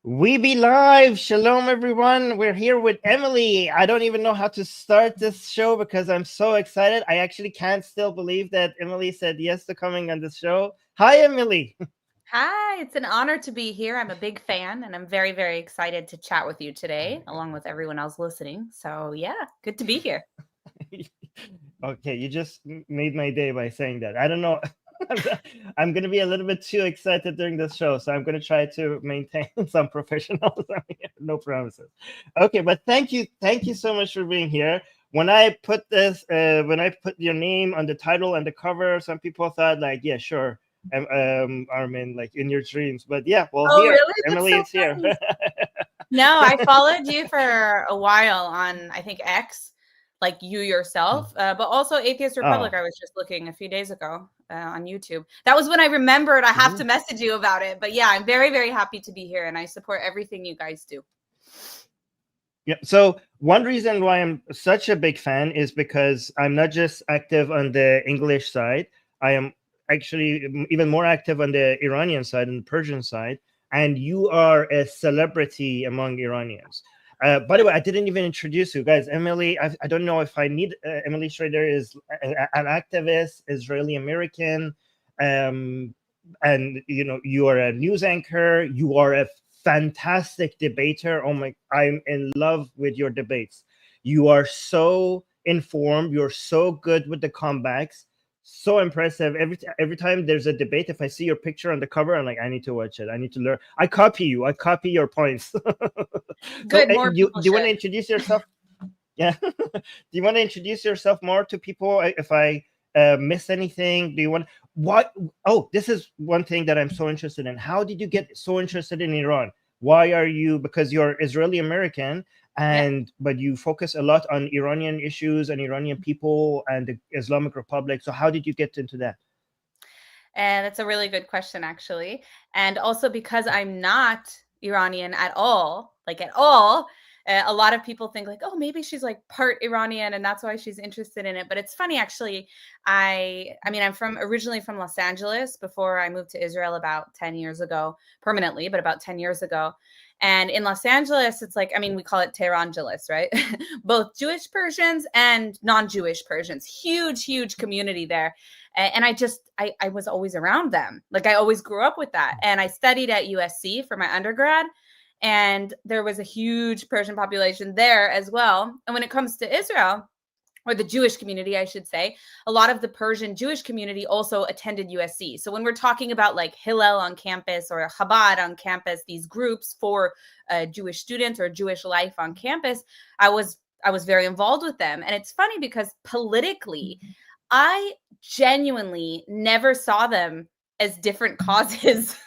We be live. Shalom, everyone. We're here with Emily. I don't even know how to start this show because I'm so excited. I actually can't still believe that Emily said yes to coming on this show. Hi, Emily. Hi, it's an honor to be here. I'm a big fan and I'm very, very excited to chat with you today, along with everyone else listening. So, yeah, good to be here. Okay, you just made my day by saying that. I don't know. I'm going to be a little bit too excited during this show, so I'm going to try to maintain some professionalism. No promises. Okay, but thank you so much for being here. When I put your name on the title and the cover, some people thought like, yeah, sure, Armin, like in your dreams. But yeah, well, Oh, here, really? That's Emily so is here. funny. No, I followed you for a while on, I think, X, like you yourself, but also Atheist Republic. I was just looking a few days ago on YouTube. That was when I remembered I have to message you about it. But yeah, I'm very, very happy to be here and I support everything you guys do. Yeah. So one reason why I'm such a big fan is because I'm not just active on the English side. I am actually even more active on the Iranian side and the Persian side. And you are a celebrity among Iranians. By the way, I didn't even introduce you guys. Emily, I don't know if I need Emily Schrader is an activist, Israeli American, and you are a news anchor. You are a fantastic debater. Oh my, I'm in love with your debates. You are so informed. You're so good with the comebacks. So impressive. Every time there's a debate, if I see your picture on the cover, I'm like, I need to watch it. I need to learn. I copy you. I copy your points. Good. So, More do people you want to should. introduce yourself? Yeah. Do you want to introduce yourself more to people? If I miss anything, do you want what? Oh, this is one thing that I'm so interested in. How did you get so interested in Iran? Why are you? Because you're Israeli American, but you focus a lot on Iranian issues and Iranian people and the Islamic Republic. So how did you get into that? And that's a really good question, actually. And also because I'm not Iranian at all, like at all, a lot of people think like, oh, maybe she's like part Iranian and that's why she's interested in it. But it's funny, actually. I mean, I'm originally from Los Angeles before I moved to Israel about 10 years ago, permanently, but about 10 years ago. And in Los Angeles, it's like, I mean, we call it Tehrangeles, right? Both Jewish Persians and non-Jewish Persians. Huge, huge community there. And I was always around them. Like I always grew up with that. And I studied at USC for my undergrad. And there was a huge Persian population there as well. And when it comes to Israel, or the Jewish community, I should say, a lot of the Persian Jewish community also attended USC. So when we're talking about like Hillel on campus or Chabad on campus, these groups for Jewish students or Jewish life on campus, I was very involved with them. And it's funny because politically, I genuinely never saw them as different causes.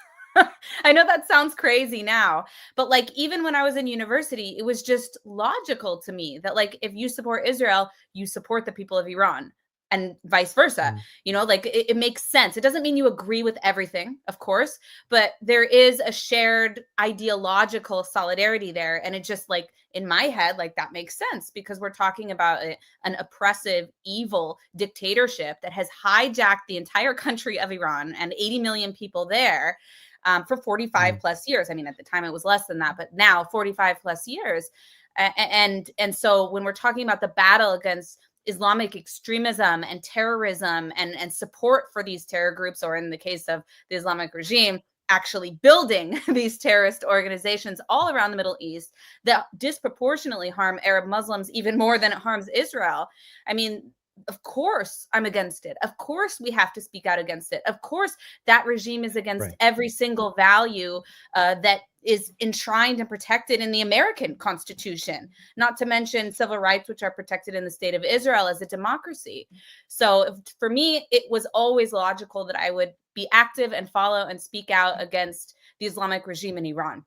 I know that sounds crazy now, but like even when I was in university, it was just logical to me that like if you support Israel, you support the people of Iran and vice versa. You know, like it makes sense. It doesn't mean you agree with everything, of course, but there is a shared ideological solidarity there. And it just like in my head, like that makes sense because we're talking about an oppressive, evil dictatorship that has hijacked the entire country of Iran and 80 million people there. For 45 plus years. I mean, at the time it was less than that, but now 45 plus years. And so when we're talking about the battle against Islamic extremism and terrorism and support for these terror groups, or in the case of the Islamic regime, actually building these terrorist organizations all around the Middle East that disproportionately harm Arab Muslims even more than it harms Israel. I mean, of course I'm against it. Of course we have to speak out against it. Of course that regime is against every single value that is enshrined and protected in the American Constitution, not to mention civil rights, which are protected in the state of Israel as a democracy. So for me, it was always logical that I would be active and follow and speak out against the Islamic regime in Iran.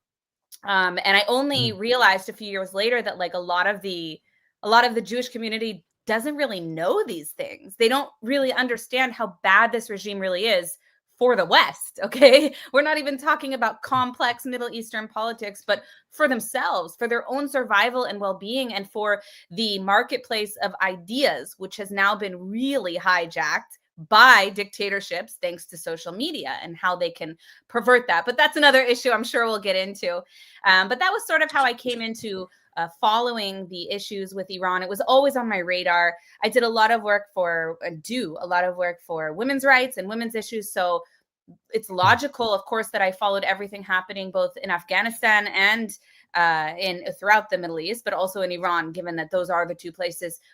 And I only realized a few years later that like a lot of the Jewish community doesn't really know these things. They don't really understand how bad this regime really is for the West, okay? We're not even talking about complex Middle Eastern politics, but for themselves, for their own survival and well-being, and for the marketplace of ideas, which has now been really hijacked by dictatorships thanks to social media and how they can pervert that. But that's another issue I'm sure we'll get into. But that was sort of how I came into following the issues with Iran. It was always on my radar. I did a lot of work for women's rights and women's issues. So it's logical, of course, that I followed everything happening both in Afghanistan and throughout the Middle East, but also in Iran, given that those are the two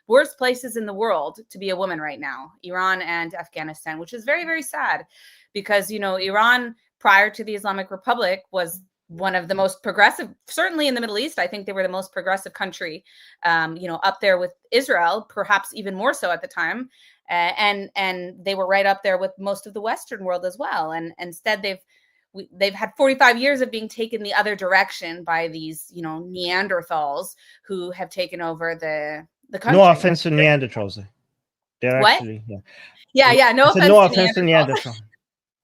worst places in the world to be a woman right now, Iran and Afghanistan, which is very, very sad because, Iran prior to the Islamic Republic was one of the most progressive, certainly in the Middle East. I think they were the most progressive country, up there with Israel, perhaps even more so at the time. And they were right up there with most of the Western world as well. And instead, they've had 45 years of being taken the other direction by these, Neanderthals who have taken over the country. No offense to Neanderthals. They're what? actually, yeah. No offense to Neanderthals.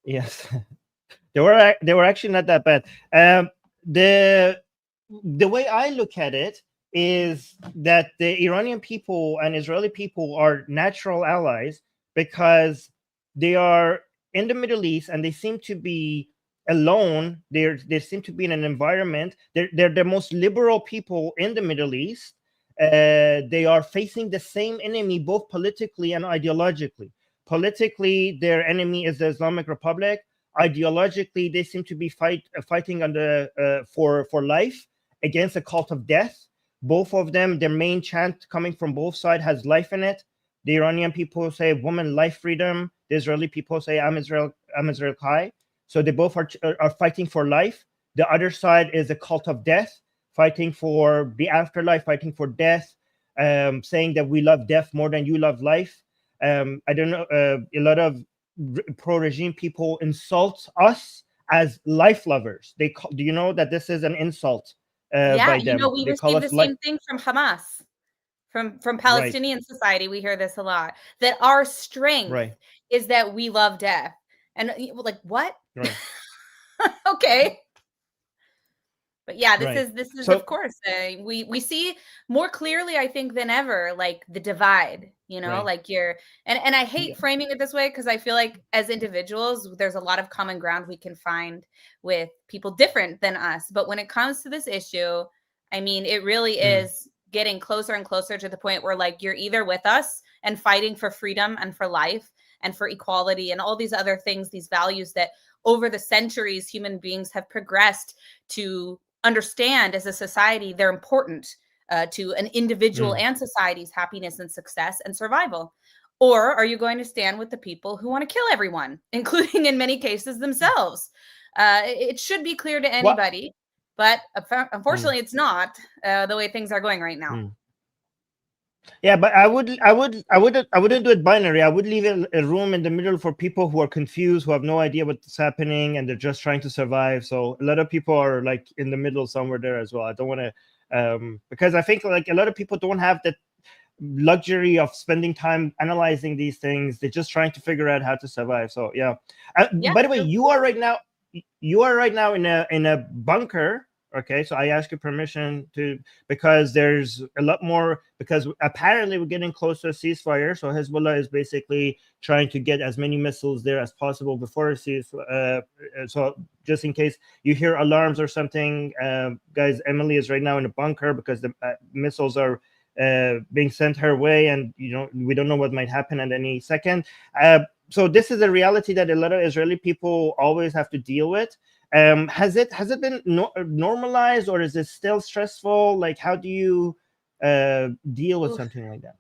Yes. They were actually not that bad. The way I look at it is that the Iranian people and Israeli people are natural allies because they are in the Middle East and they seem to be alone. They seem to be in an environment. They're the most liberal people in the Middle East. They are facing the same enemy both politically and ideologically. Politically, their enemy is the Islamic Republic. Ideologically, they seem to be fighting for life against a cult of death. Both of them, their main chant coming from both sides has life in it. The Iranian people say "woman, life, freedom." The Israeli people say "I'm Israel Kai." So they both are fighting for life. The other side is a cult of death, fighting for the afterlife, fighting for death, saying that we love death more than you love life. I don't know. A lot of pro-regime people insult us as life lovers. Do you know that this is an insult by them? We receive the same thing from Hamas, from Palestinian society. We hear this a lot, that our strength is that we love death. And like, what? Right. Okay. But yeah, this is so, of course, we see more clearly, I think, than ever, like the divide, like and I hate framing it this way because I feel like as individuals, there's a lot of common ground we can find with people different than us. But when it comes to this issue, I mean, it really is getting closer and closer to the point where like you're either with us and fighting for freedom and for life and for equality and all these other things, these values that over the centuries, human beings have progressed to understand as a society, they're important to an individual and society's happiness and success and survival. Or are you going to stand with the people who want to kill everyone, including in many cases themselves? It should be clear to anybody, but unfortunately it's not the way things are going right now. Yeah, but I wouldn't do it binary. I would leave a room in the middle for people who are confused, who have no idea what's happening, and they're just trying to survive. So a lot of people are like in the middle somewhere there as well. I don't want to, because I think like a lot of people don't have the luxury of spending time analyzing these things. They're just trying to figure out how to survive. So yeah. By the way, you are right now in a bunker. Okay, so I ask your permission because there's a lot more, because apparently we're getting close to a ceasefire. So Hezbollah is basically trying to get as many missiles there as possible before a ceasefire. So just in case you hear alarms or something, guys, Emily is right now in a bunker because the missiles are being sent her way, and we don't know what might happen at any second. So this is a reality that a lot of Israeli people always have to deal with. Has it been normalized, or is it still stressful? Like, how do you deal with something like that?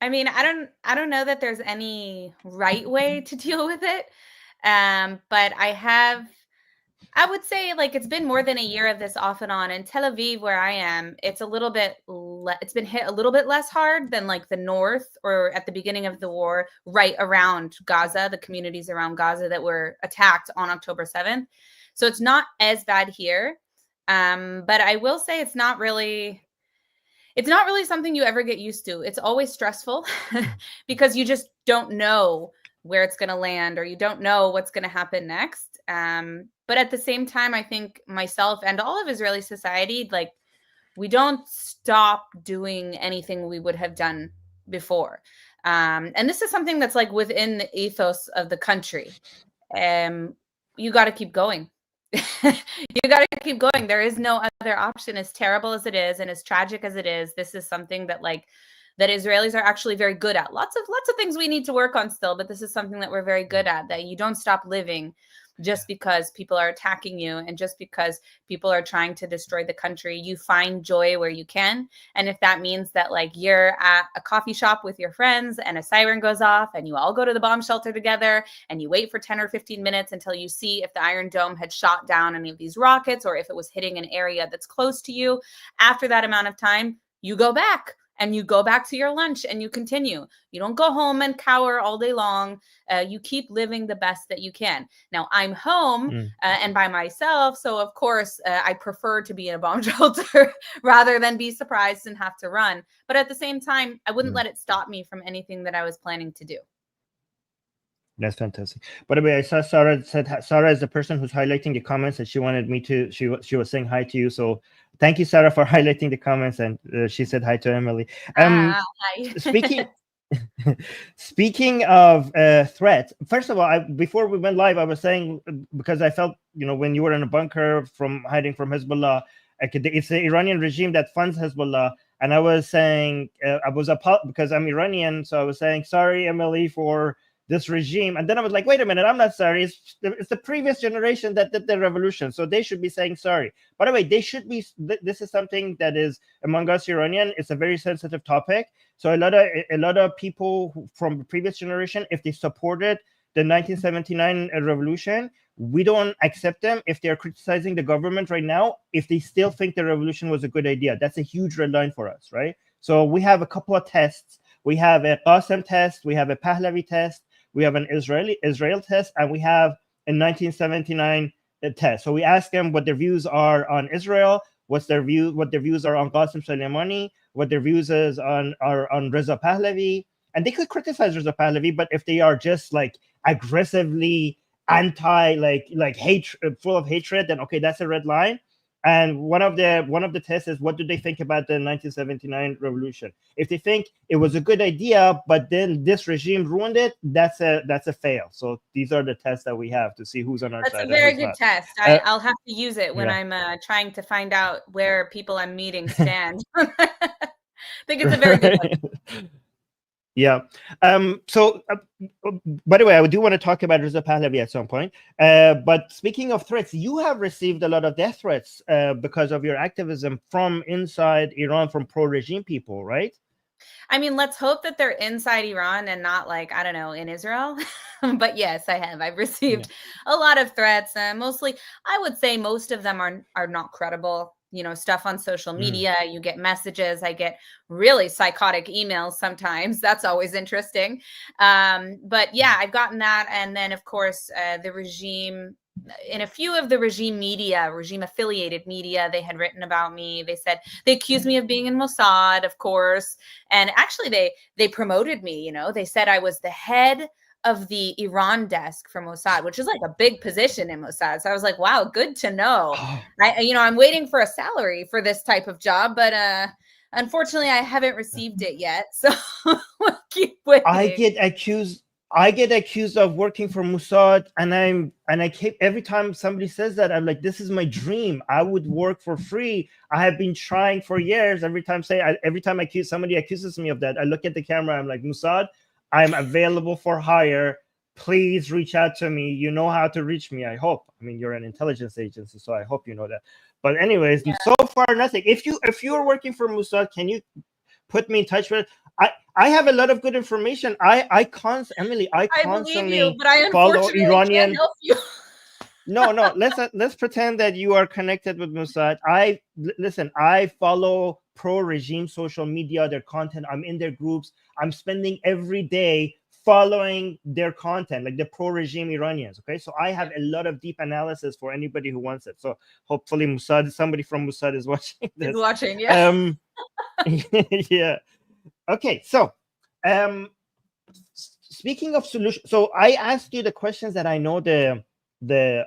I mean, I don't know that there's any right way to deal with it. But I would say like it's been more than a year of this off and on. In Tel Aviv, where I am, it's a little bit it's been hit a little bit less hard than like the north or at the beginning of the war, right around Gaza, the communities around Gaza that were attacked on October 7th. So it's not as bad here. But I will say it's not really something you ever get used to. It's always stressful because you just don't know where it's going to land, or you don't know what's going to happen next. But at the same time, I think myself and all of Israeli society, like, we don't stop doing anything we would have done before. And this is something that's like within the ethos of the country. You got to keep going. You got to keep going. There is no other option. As terrible as it is and as tragic as it is, this is something that that Israelis are actually very good at. Lots of things we need to work on still, but this is something that we're very good at, that you don't stop living just because people are attacking you and just because people are trying to destroy the country. You find joy where you can. And if that means that like you're at a coffee shop with your friends and a siren goes off and you all go to the bomb shelter together and you wait for 10 or 15 minutes until you see if the Iron Dome had shot down any of these rockets or if it was hitting an area that's close to you, after that amount of time, you go back. And you go back to your lunch and you continue. You don't go home and cower all day long. You keep living the best that you can. Now, I'm home and by myself. So, of course, I prefer to be in a bomb shelter rather than be surprised and have to run. But at the same time, I wouldn't let it stop me from anything that I was planning to do. That's fantastic. By the way, I saw Sarah said Sarah is the person who's highlighting the comments, and she wanted me to. She was saying hi to you. So thank you, Sarah, for highlighting the comments, and she said hi to Emily. Hi. Speaking of threats, first of all, before we went live, I was saying, because I felt, when you were in a bunker hiding from Hezbollah, it's the Iranian regime that funds Hezbollah, and I was saying because I'm Iranian, so I was saying sorry, Emily, for this regime. And then I was like, wait a minute, I'm not sorry. It's the previous generation that did the revolution. So they should be saying sorry. By the way, they should be. This is something that is among us Iranian. It's a very sensitive topic. So a lot of people from the previous generation, if they supported the 1979 revolution, we don't accept them if they're criticizing the government right now, if they still think the revolution was a good idea. That's a huge red line for us, right? So we have a couple of tests. We have a Qasem test. We have a Pahlavi test. We have an Israel test, and we have a 1979 test. So we ask them what their views are on Israel, what their views are on Qasem Soleimani, what their views are on Reza Pahlavi, and they could criticize Reza Pahlavi, but if they are just like aggressively anti, like hatred, full of hatred, then okay, that's a red line. And one of the tests is, what do they think about the 1979 revolution? If they think it was a good idea, but then this regime ruined it, that's a fail. So these are the tests that we have to see who's on our side. That's a very good test. I'll have to use it when I'm trying to find out where people I'm meeting stand. I think it's a very good one. Yeah. So, by the way, I do want to talk about Reza Pahlavi at some point. But speaking of threats, you have received a lot of death threats because of your activism from inside Iran, from pro-regime people, right? I mean, let's hope that they're inside Iran and not like, I don't know, in Israel. But yes, I have. I've received a lot of threats. Mostly, I would say most of them are not credible. Stuff on social media, you get messages. I get really psychotic emails sometimes. That's always interesting. But yeah, I've gotten that. And then, of course, the regime, in a few of the regime affiliated media, they had written about me. They said, they accused me of being in Mossad, of course. And actually, they promoted me. They said I was the head of the Iran desk for Mossad, which is like a big position in Mossad. So I was like, wow, good to know. I'm waiting for a salary for this type of job, but unfortunately I haven't received it yet. So we'll keep waiting. I get accused of working for Mossad, and I keep, every time somebody says that, I'm like, this is my dream. I would work for free. I have been trying for years. Every time somebody accuses me of that, I look at the camera, I'm like, Mossad, I'm available for hire. Please reach out to me. You know how to reach me, I hope. I mean, you're an intelligence agency, so I hope you know that. But anyways, so far, nothing. If you're working for Mossad, can you put me in touch with? I have a lot of good information. I constantly follow Iranian. No, let's pretend that you are connected with Mossad. I follow pro-regime social media, their content. I'm in their groups. I'm spending every day following their content, like the pro-regime Iranians. Okay, so I have a lot of deep analysis for anybody who wants it. So hopefully somebody from Mossad is watching this. Is watching, yeah. Yeah. Okay, so speaking of solutions, so I asked you the questions that I know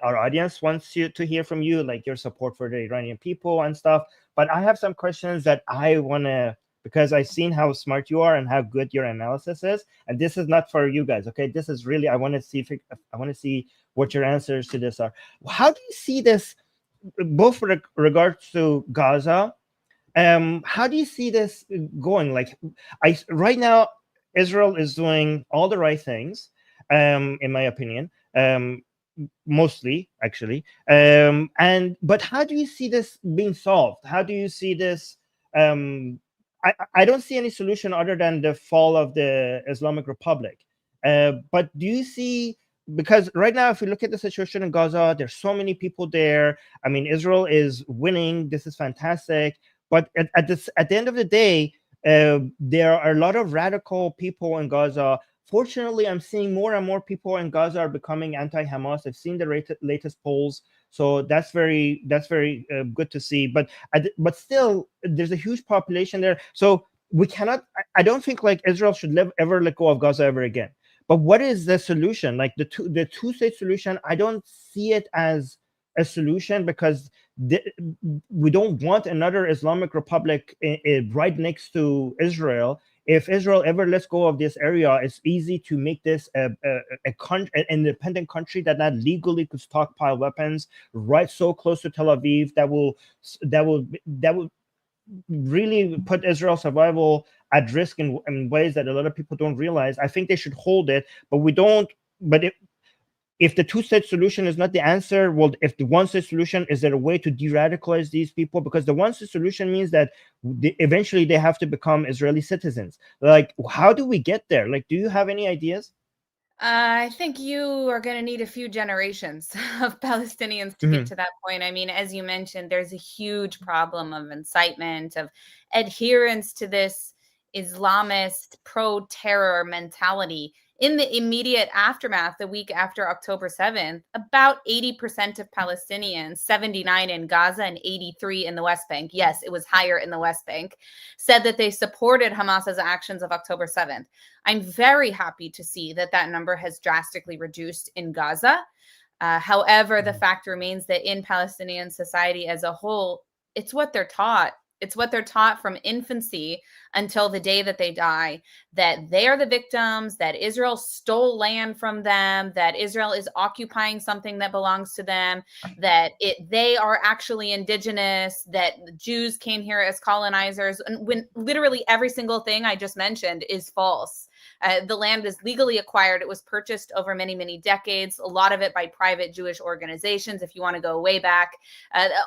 our audience wants to hear from you, like your support for the Iranian people and stuff. But I have some questions that I want to because I've seen how smart you are and how good your analysis is. And this is not for you guys, okay? This is really, I want to see what your answers to this are. How do you see this, both with regards to Gaza? How do you see this going? Like, right now, Israel is doing all the right things, in my opinion. Mostly, actually. But how do you see this being solved? How do you see this? I don't see any solution other than the fall of the Islamic Republic. But do you see, because right now, if you look at the situation in Gaza, there's so many people there. I mean, Israel is winning. This is fantastic. But at the end of the day, there are a lot of radical people in Gaza. Fortunately, I'm seeing more and more people in Gaza are becoming anti-Hamas. I've seen the latest polls, so that's very good to see. But still, there's a huge population there, so we cannot. I don't think like Israel should ever let go of Gaza ever again. But what is the solution? Like the two-state solution, I don't see it as a solution, because we don't want another Islamic Republic right next to Israel. If Israel ever lets go of this area, it's easy to make this an independent country that legally could stockpile weapons right so close to Tel Aviv. That will really put Israel's survival at risk in ways that a lot of people don't realize. I think they should hold it, but we don't. But if the two-state solution is not the answer, well, if the one-state solution, is there a way to de-radicalize these people? Because the one-state solution means that eventually they have to become Israeli citizens. Like, how do we get there? Like, do you have any ideas? I think you are going to need a few generations of Palestinians to get to that point. I mean, as you mentioned, there's a huge problem of incitement, of adherence to this Islamist pro-terror mentality. In the immediate aftermath, the week after October 7th, about 80% of Palestinians, 79 in Gaza and 83 in the West Bank, yes, it was higher in the West Bank, said that they supported Hamas's actions of October 7th. I'm very happy to see that that number has drastically reduced in Gaza. However, the fact remains that in Palestinian society as a whole, it's what they're taught. It's what they're taught from infancy until the day that they die, that they are the victims, that Israel stole land from them, that Israel is occupying something that belongs to them, that they are actually indigenous, that Jews came here as colonizers, and when literally every single thing I just mentioned is false. The land was legally acquired. It was purchased over many, many decades, a lot of it by private Jewish organizations, if you want to go way back.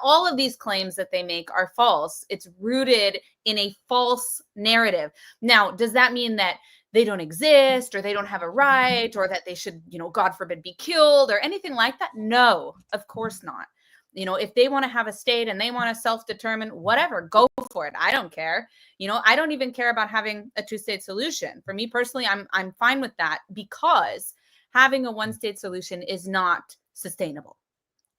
All of these claims that they make are false. It's rooted in a false narrative. Now, does that mean that they don't exist, or they don't have a right, or that they should, God forbid, be killed or anything like that? No, of course not. If they want to have a state and they want to self-determine, whatever, go for it. I don't care. I don't even care about having a two-state solution. For me personally, I'm fine with that, because having a one-state solution is not sustainable,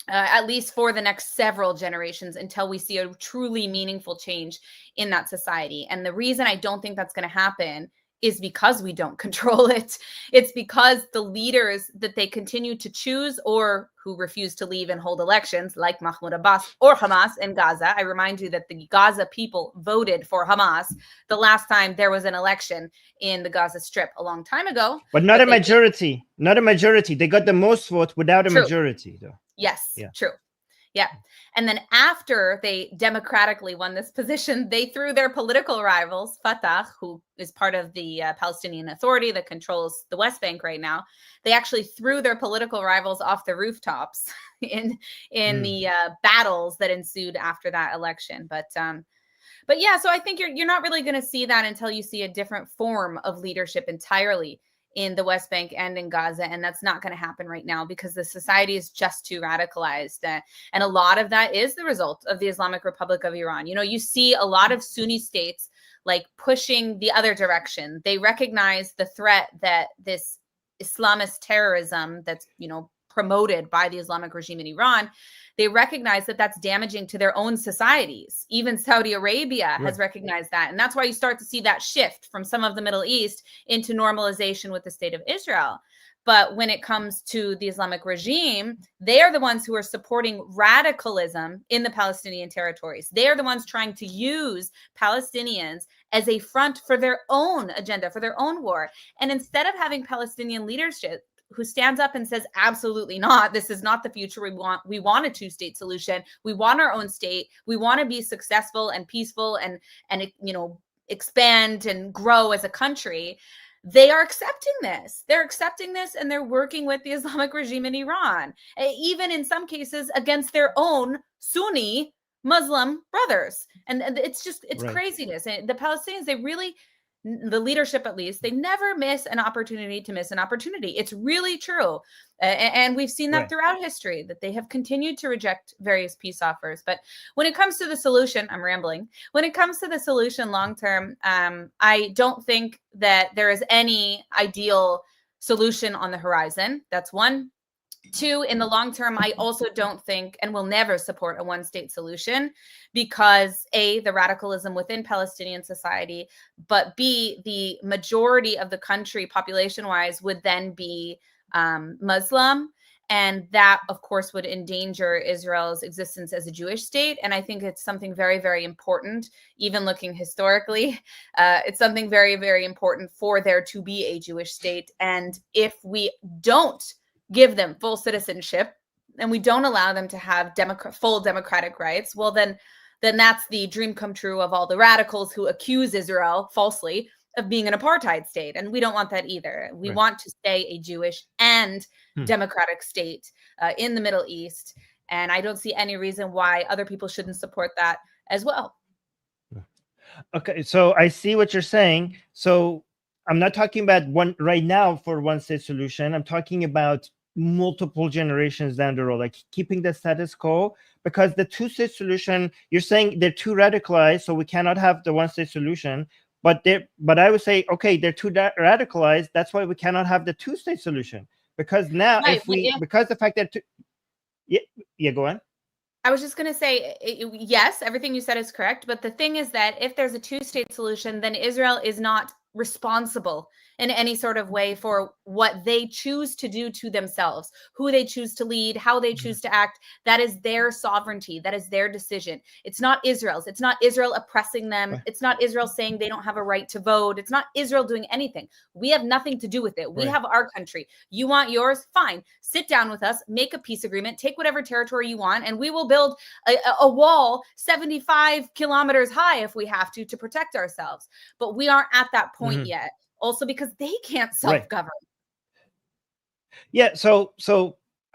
at least for the next several generations, until we see a truly meaningful change in that society. And the reason I don't think that's going to happen is because we don't control it. It's because the leaders that they continue to choose, or who refuse to leave and hold elections, like Mahmoud Abbas or Hamas in Gaza. I remind you that the Gaza people voted for Hamas the last time there was an election in the Gaza Strip a long time ago. But not a majority. Not a majority. They got the most votes without a majority, though. Yes, true. Yeah. And then after they democratically won this position, they threw their political rivals, Fatah, who is part of the Palestinian Authority that controls the West Bank right now, they actually threw their political rivals off the rooftops in the battles that ensued after that election. But yeah, so I think you're not really going to see that until you see a different form of leadership entirely in the West Bank and in Gaza. And that's not going to happen right now, because the society is just too radicalized. And a lot of that is the result of the Islamic Republic of Iran. You see a lot of Sunni states like pushing the other direction. They recognize the threat that this Islamist terrorism that's, promoted by the Islamic regime in Iran, they recognize that that's damaging to their own societies. Even Saudi Arabia has recognized that. And that's why you start to see that shift from some of the Middle East into normalization with the state of Israel. But when it comes to the Islamic regime, they are the ones who are supporting radicalism in the Palestinian territories. They are the ones trying to use Palestinians as a front for their own agenda, for their own war. And instead of having Palestinian leadership who stands up and says, absolutely not, this is not the future we want a two-state solution, we want our own state, we want to be successful and peaceful and expand and grow as a country, they are accepting this. They're accepting this, and they're working with the Islamic regime in Iran, even in some cases against their own Sunni Muslim brothers. And it's Right. craziness. And the Palestinians, they really, the leadership at least, they never miss an opportunity to miss an opportunity. It's really true. And we've seen that Right. throughout history, that they have continued to reject various peace offers. But when it comes to the solution, I'm rambling. When it comes to the solution long term, I don't think that there is any ideal solution on the horizon. That's one. Two, in the long term, I also don't think and will never support a one-state solution because A, the radicalism within Palestinian society, but B, the majority of the country population-wise would then be Muslim. And that, of course, would endanger Israel's existence as a Jewish state. And I think it's something very, very important, even looking historically. It's something very, very important for there to be a Jewish state. And if we don't give them full citizenship and we don't allow them to have full democratic rights, well, then that's the dream come true of all the radicals who accuse Israel falsely of being an apartheid state. And we don't want that either. We Right. want to stay a Jewish and democratic state in the Middle East. And I don't see any reason why other people shouldn't support that as well. Okay, so I see what you're saying. So I'm not talking about one right now for one state solution. I'm talking about multiple generations down the road, like keeping the status quo, because the two-state solution, you're saying they're too radicalized, so we cannot have the one-state solution. But I would say, okay, they're too radicalized. That's why we cannot have the two-state solution. Because now, Right, because the fact that, yeah, go on. I was just going to say, yes, everything you said is correct. But the thing is that if there's a two-state solution, then Israel is not responsible in any sort of way for what they choose to do to themselves, who they choose to lead, how they choose to act. That is their sovereignty. That is their decision. It's not Israel's. It's not Israel oppressing them. It's not Israel saying they don't have a right to vote. It's not Israel doing anything. We have nothing to do with it. We have our country. You want yours? Fine. Sit down with us, make a peace agreement, take whatever territory you want, and we will build a wall 75 kilometers high if we have to protect ourselves. But we aren't at that point yet. Also because they can't self-govern. Yeah, so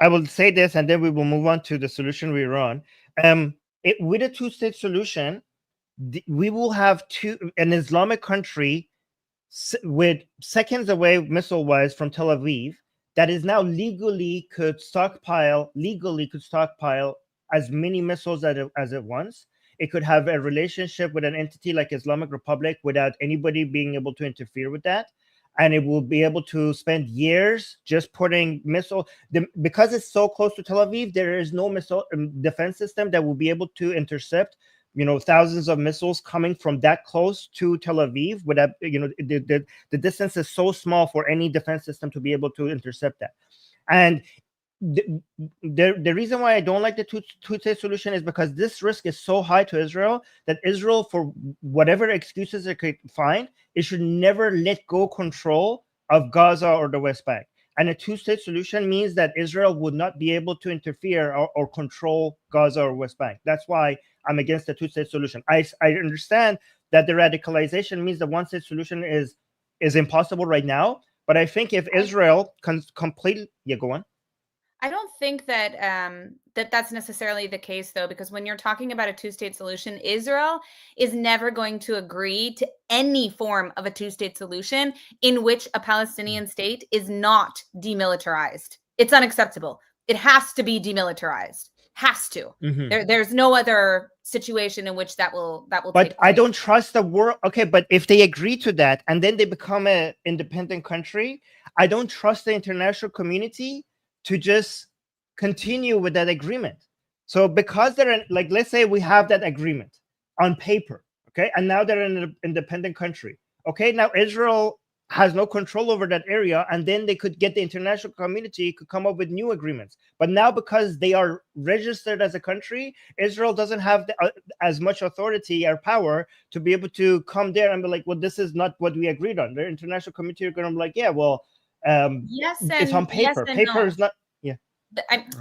I will say this, and then we will move on to the solution we're on. With a two-state solution, we will have an Islamic country with seconds away missile-wise from Tel Aviv that is now legally could stockpile as many missiles as it wants. It could have a relationship with an entity like Islamic Republic without anybody being able to interfere with that. And it will be able to spend years just putting because it's so close to Tel Aviv, there is no missile defense system that will be able to intercept, thousands of missiles coming from that close to Tel Aviv. Without, the distance is so small for any defense system to be able to intercept that. And the reason why I don't like the two-state solution is because this risk is so high to Israel that Israel, for whatever excuses it could find, it should never let go control of Gaza or the West Bank. And a two-state solution means that Israel would not be able to interfere or control Gaza or West Bank. That's why I'm against the two-state solution. I understand that the radicalization means the one-state solution is impossible right now. But I think if Israel completely, go on. I don't think that that's necessarily the case, though, because when you're talking about a two-state solution, Israel is never going to agree to any form of a two-state solution in which a Palestinian state is not demilitarized. It's unacceptable. It has to be demilitarized. Has to. There's no other situation in which that will But take place. I don't trust the world. Okay, but if they agree to that and then they become an independent country, I don't trust the international community to just continue with that agreement. So because they're let's say we have that agreement on paper, okay, and now they're an independent country. Okay, now Israel has no control over that area, and then they could get the international community could come up with new agreements. But now, because they are registered as a country, Israel doesn't have as much authority or power to be able to come there and be like, well, this is not what we agreed on. The international community are going to be like, yeah, well, it's on paper. Paper is not. Yeah.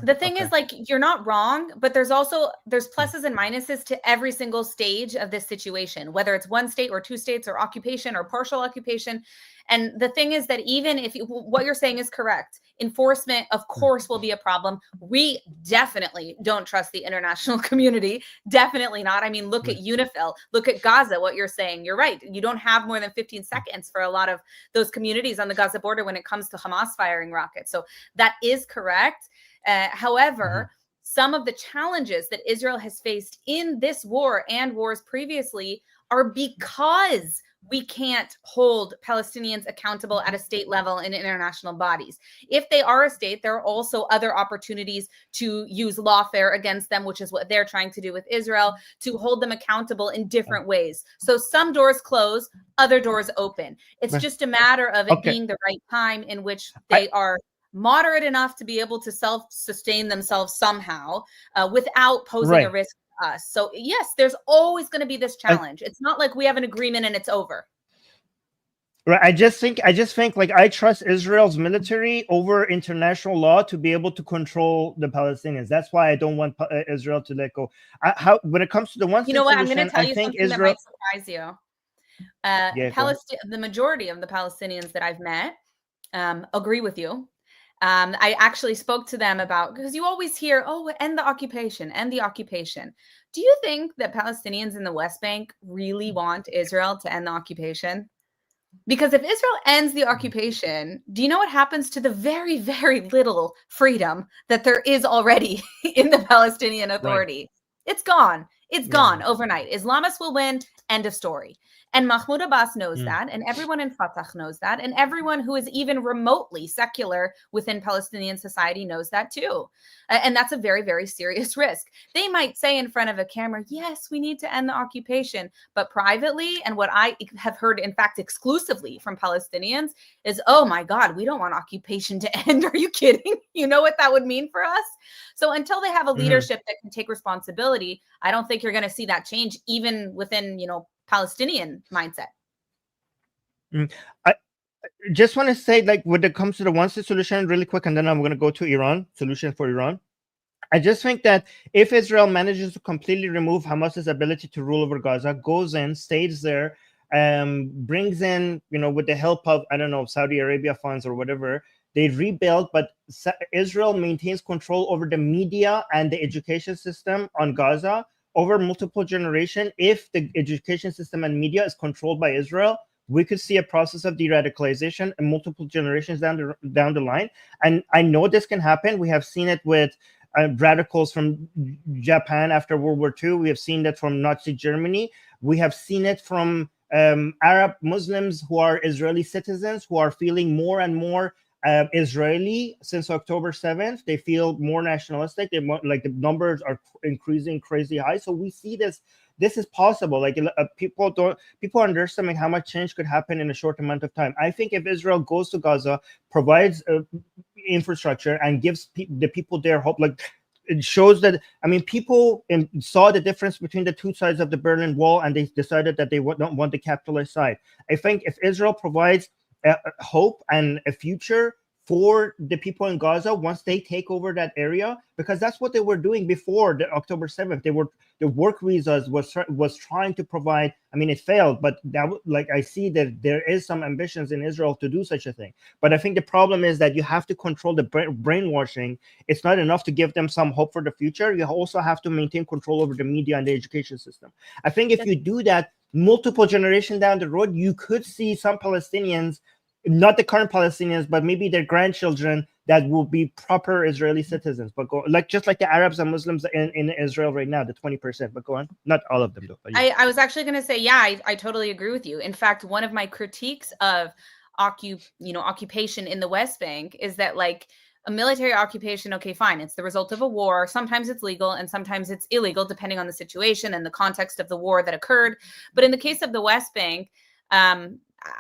The thing is, like, you're not wrong, but there's pluses and minuses to every single stage of this situation, whether it's one state or two states or occupation or partial occupation. And the thing is that even if what you're saying is correct, enforcement, of course, will be a problem. We definitely don't trust the international community. Definitely not. I mean, look at UNIFIL, look at Gaza, what you're saying. You're right. You don't have more than 15 seconds for a lot of those communities on the Gaza border when it comes to Hamas firing rockets. So that is correct. However, some of the challenges that Israel has faced in this war and wars previously are because we can't hold Palestinians accountable at a state level in international bodies. If they are a state, there are also other opportunities to use lawfare against them, which is what they're trying to do with Israel, to hold them accountable in different ways. So some doors close, other doors open. It's just a matter of it being the right time in which they are moderate enough to be able to self-sustain themselves somehow without posing a risk to us. So yes, there's always going to be this challenge. It's not like we have an agreement and it's over. Right. I just think like I trust Israel's military over international law to be able to control the Palestinians. That's why I don't want Israel to let go. When it comes to the one, you know what, I'm going to tell you something that might surprise you. The majority of the Palestinians that I've met agree with you. I actually spoke to them about, because you always hear, oh, end the occupation, end the occupation. Do you think that Palestinians in the West Bank really want Israel to end the occupation? Because if Israel ends the occupation, do you know what happens to the very, very little freedom that there is already in the Palestinian Authority? It's gone. It's gone overnight. Islamists will win. End of story. And Mahmoud Abbas knows that, and everyone in Fatah knows that, and everyone who is even remotely secular within Palestinian society knows that too. And that's a very, very serious risk. They might say in front of a camera, yes, we need to end the occupation, but privately, and what I have heard, in fact, exclusively from Palestinians is, oh my God, we don't want occupation to end. Are you kidding? You know what that would mean for us? So until they have a leadership that can take responsibility, I don't think you're going to see that change even within, Palestinian mindset. I just want to say, like, when it comes to the one-state solution, really quick, and then I'm going to go to Iran, solution for Iran. I just think that if Israel manages to completely remove Hamas's ability to rule over Gaza, goes in, stays there, brings in, with the help of, I don't know, Saudi Arabia funds or whatever, they rebuild, but Israel maintains control over the media and the education system on Gaza over multiple generations. If the education system and media is controlled by Israel, we could see a process of de-radicalization and multiple generations down the line. And I know this can happen. We have seen it with radicals from Japan after World War II. We have seen that from Nazi Germany. We have seen it from Arab Muslims who are Israeli citizens, who are feeling more and more Israeli since October 7th. They feel more nationalistic. They want, like, the numbers are increasing crazy high. So we see this is possible. Like, people underestimate how much change could happen in a short amount of time. I think if Israel goes to Gaza, provides infrastructure, and gives the people there hope, like, it shows that, people saw the difference between the two sides of the Berlin Wall, and they decided that they don't want the capitalist side. I think if Israel provides hope and a future for the people in Gaza once they take over that area, because that's what they were doing before the October 7th. The work visas was trying to provide. It failed, but I see that there is some ambitions in Israel to do such a thing. But I think the problem is that you have to control the brainwashing. It's not enough to give them some hope for the future. You also have to maintain control over the media and the education system. I think if you do that, multiple generations down the road, you could see some Palestinians, not the current Palestinians, but maybe their grandchildren, that will be proper Israeli citizens, but just like the Arabs and Muslims in Israel right now, the 20%. But go on, not all of them though. But yeah. I was actually going to say, I totally agree with you. In fact, one of my critiques of occupation in the West Bank is that, like, a military occupation, okay, fine, it's the result of a war. Sometimes it's legal and sometimes it's illegal, depending on the situation and the context of the war that occurred. But in the case of the West Bank,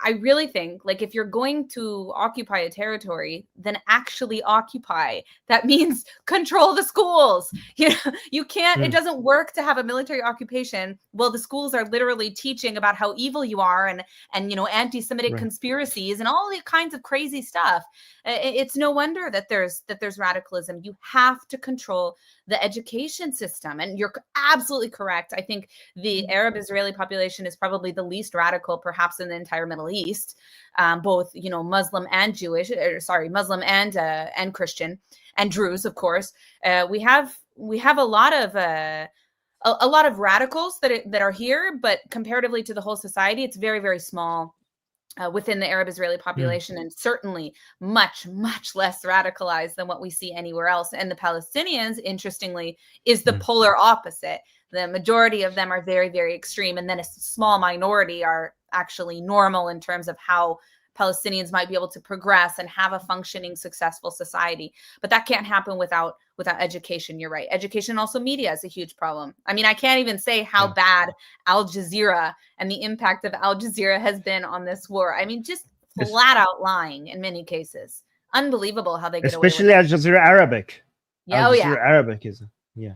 I really think, like, if you're going to occupy a territory, then actually occupy. That means control the schools. You know, you can't, it doesn't work to have a military occupation. Well, the schools are literally teaching about how evil you are and you know, anti-Semitic conspiracies and all the kinds of crazy stuff. It's no wonder that there's radicalism. You have to control the education system. And you're absolutely correct. I think the Arab Israeli population is probably the least radical, perhaps in the entire Middle East, both, you know, Muslim and Jewish, Muslim and Christian and Druze, of course. We have a lot of radicals that are here, but comparatively to the whole society, it's very, very small. Within the Arab Israeli population, and certainly much, much less radicalized than what we see anywhere else. And the Palestinians, interestingly, is the polar opposite. The majority of them are very, very extreme. And then a small minority are actually normal in terms of how Palestinians might be able to progress and have a functioning, successful society. But that can't happen without education. You're right. Education, also media, is a huge problem. I mean, I can't even say how bad Al Jazeera and the impact of Al Jazeera has been on this war. I mean, just flat out lying in many cases. Unbelievable how they get away with it. Especially Al Jazeera Arabic. Yeah, Al Jazeera Arabic is yeah.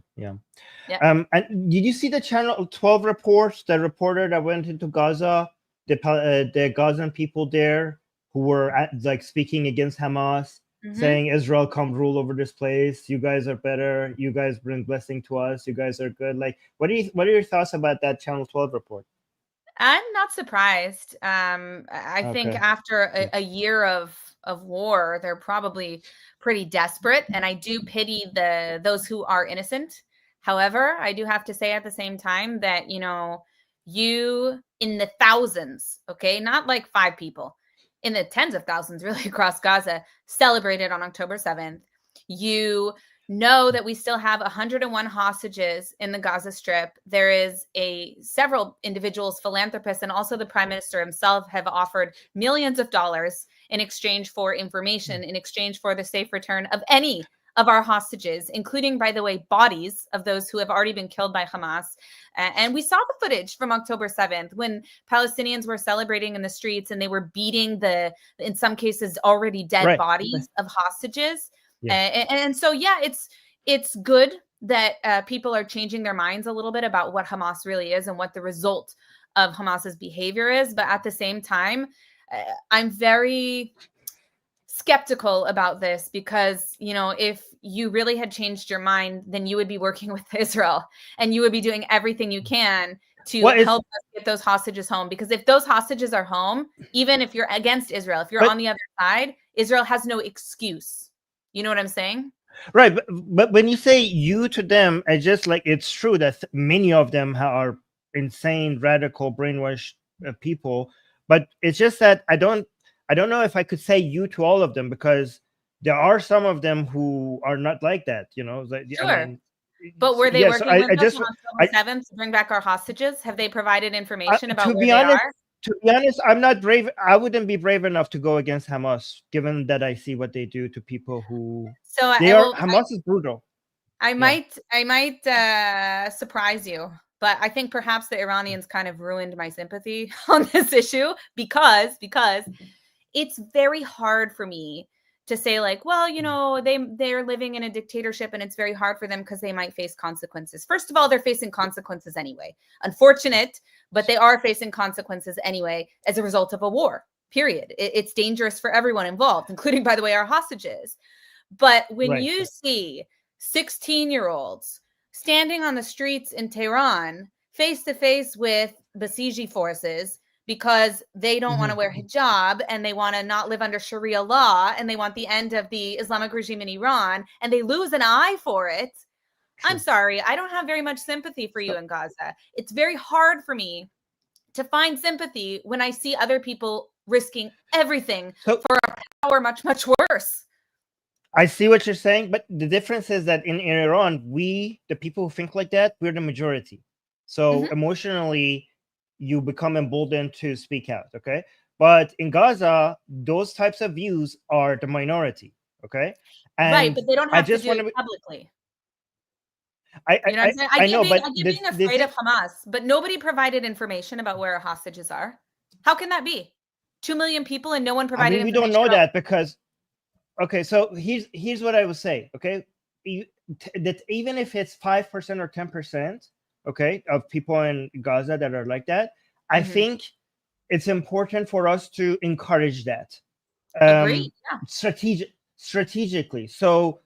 And did you see the Channel 12 report? The reporter that went into Gaza, the Gazan people there who were like speaking against Hamas, saying Israel come rule over this place. You guys are better. You guys bring blessing to us. You guys are good. Like, what are your thoughts about that Channel 12 report? I'm not surprised. I think after a year of war, they're probably pretty desperate, and I do pity those who are innocent. However, I do have to say at the same time that, you know, you in the thousands, okay, not like 5 people, in the tens of thousands really across Gaza, celebrated on October 7th. You know that we still have 101 hostages in the Gaza Strip. There is several individuals, philanthropists, and also the Prime Minister himself have offered millions of dollars in exchange for information, in exchange for the safe return of any of our hostages, including, by the way, bodies of those who have already been killed by Hamas. And we saw the footage from October 7th when Palestinians were celebrating in the streets and they were beating in some cases, already dead bodies of hostages. And so, yeah, it's good that people are changing their minds a little bit about what Hamas really is and what the result of Hamas's behavior is. But at the same time, I'm very skeptical about this because, you know, if you really had changed your mind, then you would be working with Israel and you would be doing everything you can to help us get those hostages home. Because if those hostages are home, even if you're against Israel, if you're on the other side, Israel has no excuse. You know what I'm saying? Right. But when you say you to them, it's just like, it's true that many of them are insane, radical, brainwashed people. But it's just that I don't know if I could say you to all of them, because there are some of them who are not like that, you know. Sure. I mean, but were they working with us on October 7th to bring back our hostages? Have they provided information about where they are? To be honest, I'm not brave. I wouldn't be brave enough to go against Hamas, given that I see what they do to people who. So Hamas is brutal. I might surprise you, but I think perhaps the Iranians kind of ruined my sympathy on this issue because it's very hard for me to say, like, well, you know, they're living in a dictatorship and it's very hard for them because they might face consequences. First of all, they're facing consequences anyway. Unfortunate, but they are facing consequences anyway as a result of a war, period. It's dangerous for everyone involved, including, by the way, our hostages. But when you see 16-year-olds standing on the streets in Tehran face to face with Basiji forces because they don't want to wear hijab and they want to not live under Sharia law and they want the end of the Islamic regime in Iran, and they lose an eye for it. I'm sorry, I don't have very much sympathy for you in Gaza. It's very hard for me to find sympathy when I see other people risking everything for a power much, much worse. I see what you're saying, but the difference is that in Iran, we, the people who think like that, we're the majority. So emotionally, you become emboldened to speak out, okay? But in Gaza, those types of views are the minority, okay? And right, but they don't have to do it publicly. You know what I'm saying? I get being afraid of Hamas, but nobody provided information about where our hostages are. How can that be? 2 million people and no one I provided mean, we don't information know at all. that because, okay, so here's what I would say, okay? That even if it's 5% or 10%, okay, of people in Gaza that are like that, I Mhm. think it's important for us to encourage that. Agreed. Yeah. Strategically. So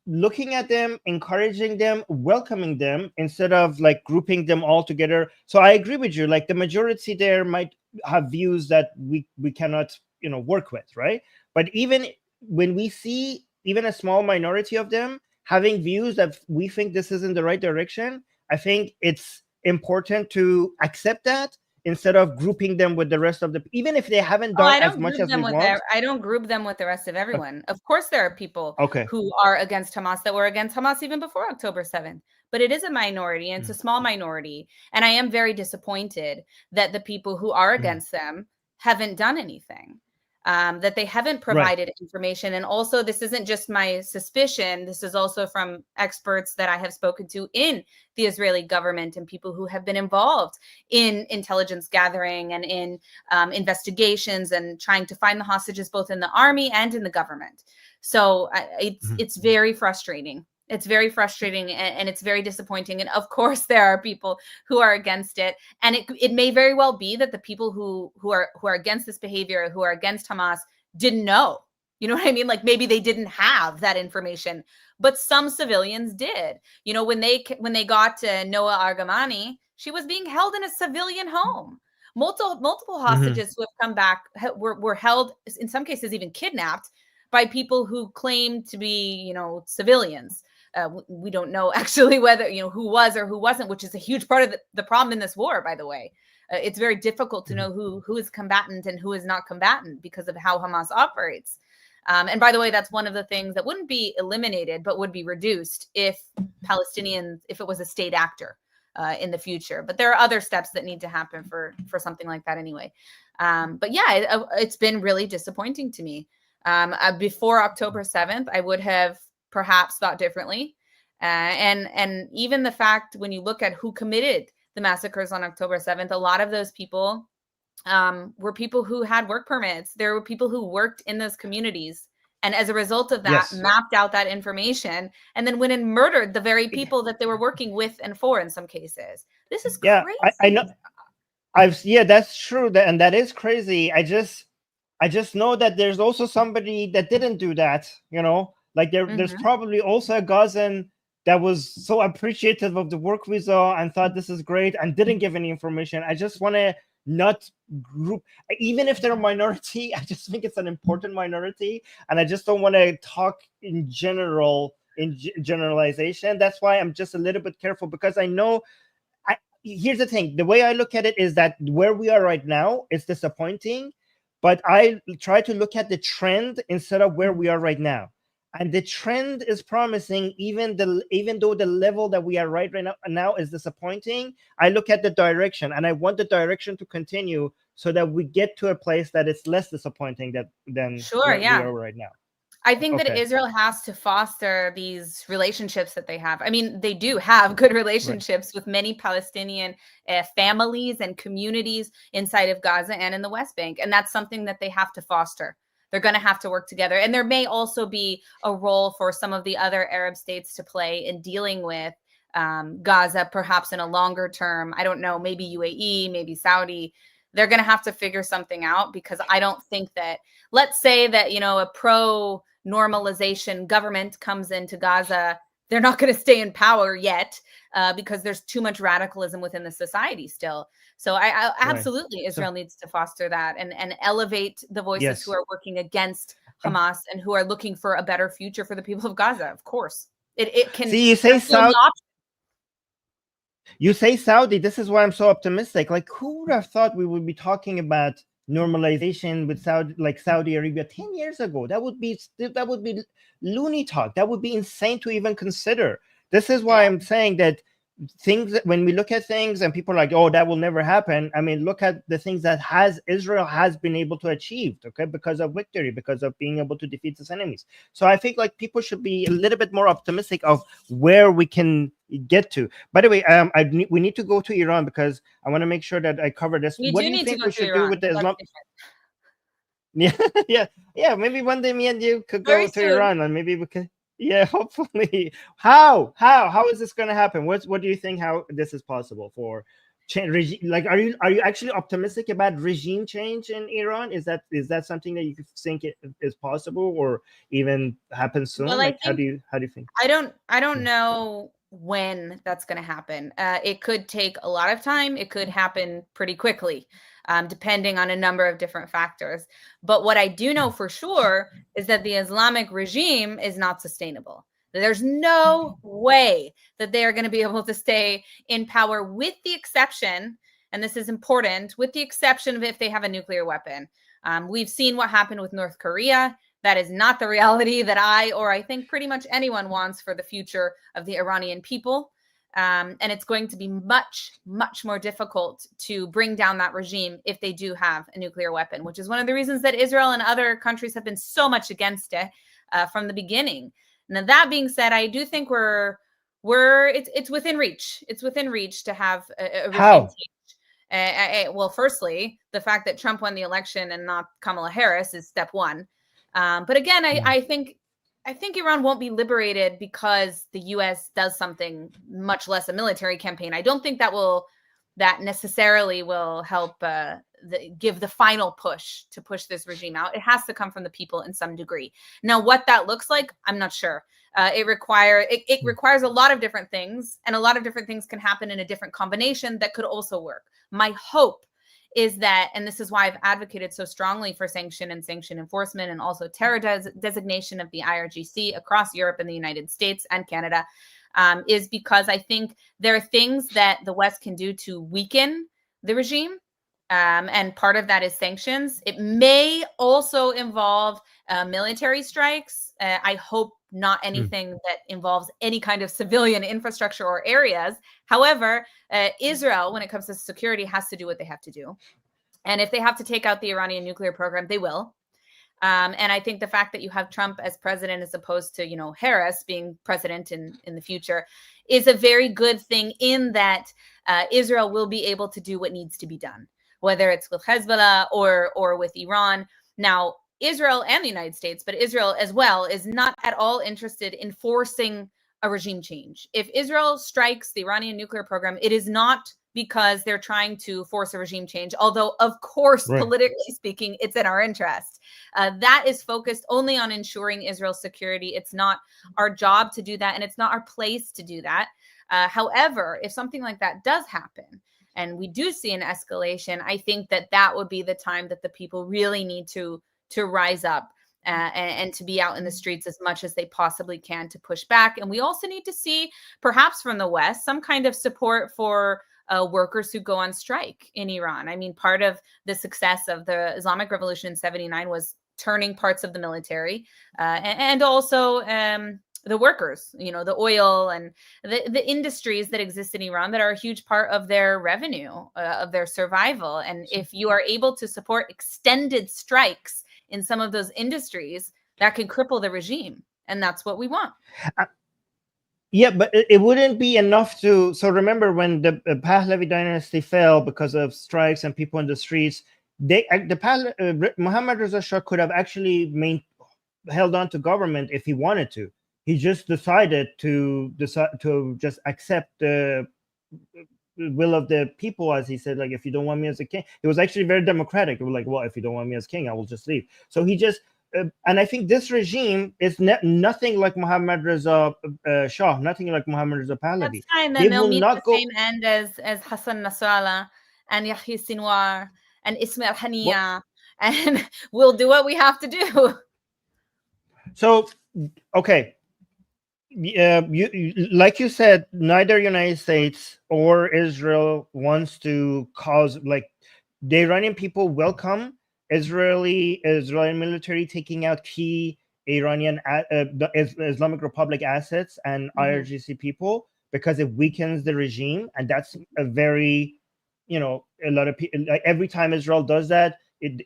looking at them, encouraging them, welcoming them, instead of like grouping them all together. So I agree with you. Like the majority there might have views that we cannot, you know, work with, right? But even when we see even a small minority of them having views that we think this is in the right direction, I think it's important to accept that instead of grouping them with the rest of the, even if they haven't Oh, done I as don't much group as we them with want. I don't group them with the rest of everyone. Of course, there are people Okay. who are against Hamas that were against Hamas even before October 7th. But it is a minority, and it's a small minority. And I am very disappointed that the people who are against them haven't done anything, that they haven't provided information. And also, this isn't just my suspicion. This is also from experts that I have spoken to in the Israeli government and people who have been involved in intelligence gathering and in investigations and trying to find the hostages both in the army and in the government. So it's very frustrating. It's very frustrating and it's very disappointing. And of course, there are people who are against it. And it may very well be that the people who are against this behavior, who are against Hamas, didn't know. You know what I mean? Like maybe they didn't have that information, but some civilians did. You know, when they got to Noah Argamani, she was being held in a civilian home. Multiple hostages who have come back were held, in some cases even kidnapped, by people who claim to be, you know, civilians. We don't know actually whether, you know, who was or who wasn't, which is a huge part of the problem in this war, by the way. It's very difficult to know who is combatant and who is not combatant because of how Hamas operates. And by the way, that's one of the things that wouldn't be eliminated, but would be reduced if Palestinians, if it was a state actor in the future. But there are other steps that need to happen for something like that anyway. But yeah, it's been really disappointing to me. Before October 7th, I would have perhaps thought differently. And even the fact when you look at who committed the massacres on October 7th, a lot of those people were people who had work permits. There were people who worked in those communities. And as a result of that, mapped out that information and then went and murdered the very people that they were working with and for in some cases. This is crazy. I know. That's true. And that is crazy. I just know that there's also somebody that didn't do that, you know, like there's probably also a Gazan that was so appreciative of the work we saw and thought this is great and didn't give any information. I just want to not group, even if they're a minority, I just think it's an important minority. And I just don't want to talk in general, generalization. That's why I'm just a little bit careful because I know, here's the thing, the way I look at it is that where we are right now is disappointing, but I try to look at the trend instead of where we are right now. And the trend is promising, even though the level that we are right now is disappointing. I look at the direction and I want the direction to continue so that we get to a place that is less disappointing than where we are right now. I think that Israel has to foster these relationships that they have. I mean, they do have good relationships with many Palestinian families and communities inside of Gaza and in the West Bank. And that's something that they have to foster. They're going to have to work together. And there may also be a role for some of the other Arab states to play in dealing with Gaza, perhaps in a longer term. I don't know, maybe UAE, maybe Saudi. They're going to have to figure something out because I don't think that, let's say that, you know, a pro-normalization government comes into Gaza, they're not going to stay in power yet because there's too much radicalism within the society still. So I absolutely, Israel needs to foster that and elevate the voices who are working against Hamas and who are looking for a better future for the people of Gaza. Of course, it can. See, you say Saudi. This is why I'm so optimistic. Like, who would have thought we would be talking about normalization with Saudi Arabia 10 years ago? That would be loony talk. That would be insane to even consider. This is why I'm saying that things, when we look at things and people are like, oh, that will never happen. I mean, look at the things that Israel has been able to achieve, okay, because of victory, because of being able to defeat its enemies. So I think like people should be a little bit more optimistic of where we can get to. By the way, we need to go to Iran because I want to make sure that I cover this. What do you think we should do with the Islam? Yeah. Maybe one day me and you could go Very to soon. Iran, and maybe we could. Yeah, hopefully. How is this going to happen? What do you think? How this is possible for change? Like, are you actually optimistic about regime change in Iran? Is that something that you think is possible, or even happen soon? Well, Like, how do you think? I don't Hmm. know when that's going to happen. It could take a lot of time. It could happen pretty quickly, depending on a number of different factors. But what I do know for sure is that the Islamic regime is not sustainable. There's no way that they are going to be able to stay in power, with the exception, and this is important, with the exception of if they have a nuclear weapon. We've seen what happened with North Korea. That is not the reality that I think pretty much anyone wants for the future of the Iranian people. And it's going to be much, much more difficult to bring down that regime if they do have a nuclear weapon, which is one of the reasons that Israel and other countries have been so much against it from the beginning. Now, that being said, I do think it's within reach. It's within reach to have a regime change. Well, firstly, the fact that Trump won the election and not Kamala Harris is step one. But again, I think Iran won't be liberated because the U.S. does something, much less a military campaign. I don't think that necessarily will help give the final push to push this regime out. It has to come from the people in some degree. Now, what that looks like, I'm not sure. It requires a lot of different things, and a lot of different things can happen in a different combination that could also work. My hope is that, and this is why I've advocated so strongly for sanction enforcement, and also terror designation of the IRGC across Europe and the United States and Canada, is because I think there are things that the West can do to weaken the regime. And part of that is sanctions. It may also involve military strikes. I hope not anything that involves any kind of civilian infrastructure or areas. However, Israel, when it comes to security, has to do what they have to do. And if they have to take out the Iranian nuclear program, they will. And I think the fact that you have Trump as president as opposed to, Harris being president in the future is a very good thing, in that Israel will be able to do what needs to be done, whether it's with Hezbollah or with Iran. Now, Israel and the United States, but Israel as well, is not at all interested in forcing a regime change. If Israel strikes the Iranian nuclear program, it is not because they're trying to force a regime change, although, of course, Right. politically speaking, it's in our interest. That is focused only on ensuring Israel's security. It's not our job to do that, and it's not our place to do that. However, if something like that does happen, and we do see an escalation, I think that would be the time that the people really need to rise up and to be out in the streets as much as they possibly can to push back. And we also need to see, perhaps from the West, some kind of support for workers who go on strike in Iran. I mean, part of the success of the Islamic Revolution in '79 was turning parts of the military and also the workers, the oil and the industries that exist in Iran that are a huge part of their revenue, of their survival. And if you are able to support extended strikes in some of those industries, that could cripple the regime. And that's what we want. Yeah, but it wouldn't be enough to. So remember, when the Pahlavi dynasty fell because of strikes and people in the streets, Mohammad Reza Shah could have actually held on to government if he wanted to. He just decided to just accept the will of the people, as he said. Like, if you don't want me as a king, it was actually very democratic. It was like, well, if you don't want me as king, I will just leave. So he just. And I think this regime is nothing like Mohammad Reza Shah, nothing like Mohammad Reza Pahlavi. That's fine. They Then they'll will meet not the go. same end as Hassan Nasrallah and Yahya Sinwar and Ismail Haniya, and we'll do what we have to do. So, okay. Like you said, neither United States or Israel wants to cause, like, the Iranian people welcome Israeli military taking out key Iranian Islamic Republic assets and IRGC people, because it weakens the regime, and that's a very, a lot of people. Like, every time Israel does that,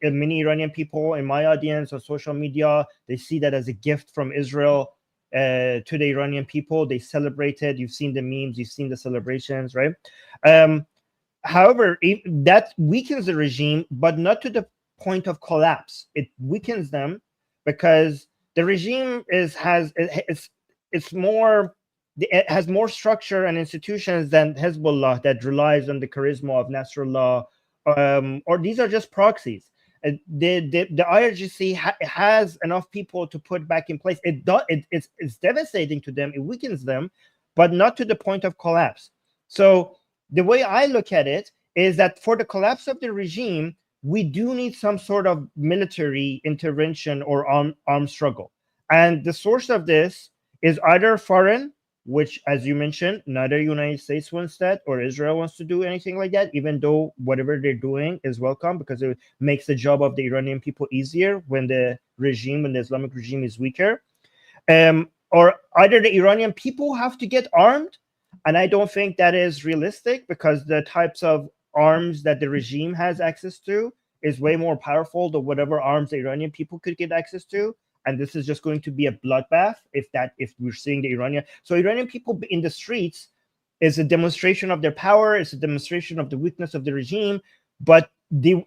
many Iranian people in my audience on social media, they see that as a gift from Israel to the Iranian people. They celebrate it. You've seen the memes, you've seen the celebrations, right? However, that weakens the regime, but not to the point of collapse. It weakens them because the regime it has more structure and institutions than Hezbollah that relies on the charisma of Nasrallah, or these are just proxies. The IRGC has enough people to put back in place. It's devastating to them. It weakens them, but not to the point of collapse. So the way I look at it is that for the collapse of the regime, we do need some sort of military intervention or armed struggle. And the source of this is either foreign, which, as you mentioned, neither United States wants that or Israel wants to do anything like that, even though whatever they're doing is welcome because it makes the job of the Iranian people easier when the Islamic regime is weaker. Or either the Iranian people have to get armed, and I don't think that is realistic because the types of arms that the regime has access to is way more powerful than whatever arms the Iranian people could get access to. And this is just going to be a bloodbath if we're seeing the Iranian people in the streets is a demonstration of their power, it's a demonstration of the weakness of the regime. But even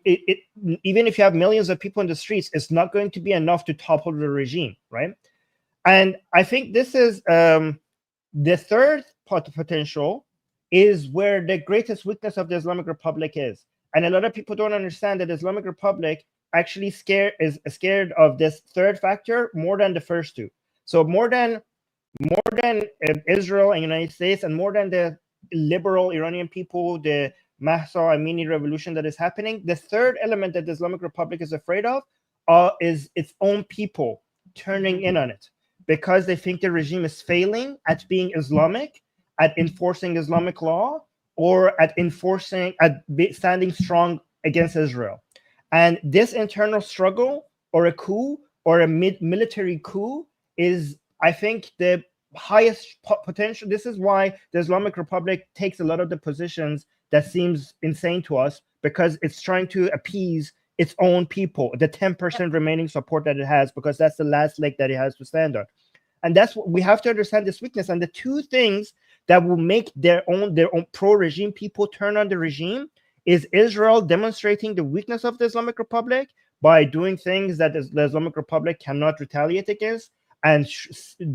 if you have millions of people in the streets, it's not going to be enough to topple the regime, right? And I think this is the third potential is where the greatest weakness of the Islamic Republic is. And a lot of people don't understand that the Islamic Republic actually is scared of this third factor more than the first two. So more than Israel and United States, and more than the liberal Iranian people, the Mahsa Amini revolution that is happening, the third element that the Islamic Republic is afraid of is its own people turning in on it, because they think the regime is failing at being Islamic, at enforcing Islamic law, or at standing strong against Israel. And this internal struggle, or a coup, or a military coup, is, I think, the highest potential. This is why the Islamic Republic takes a lot of the positions that seems insane to us, because it's trying to appease its own people, the 10% remaining support that it has, because that's the last leg that it has to stand on. And that's what we have to understand, this weakness. And the two things that will make their own pro-regime people turn on the regime is Israel demonstrating the weakness of the Islamic Republic by doing things that the Islamic Republic cannot retaliate against, and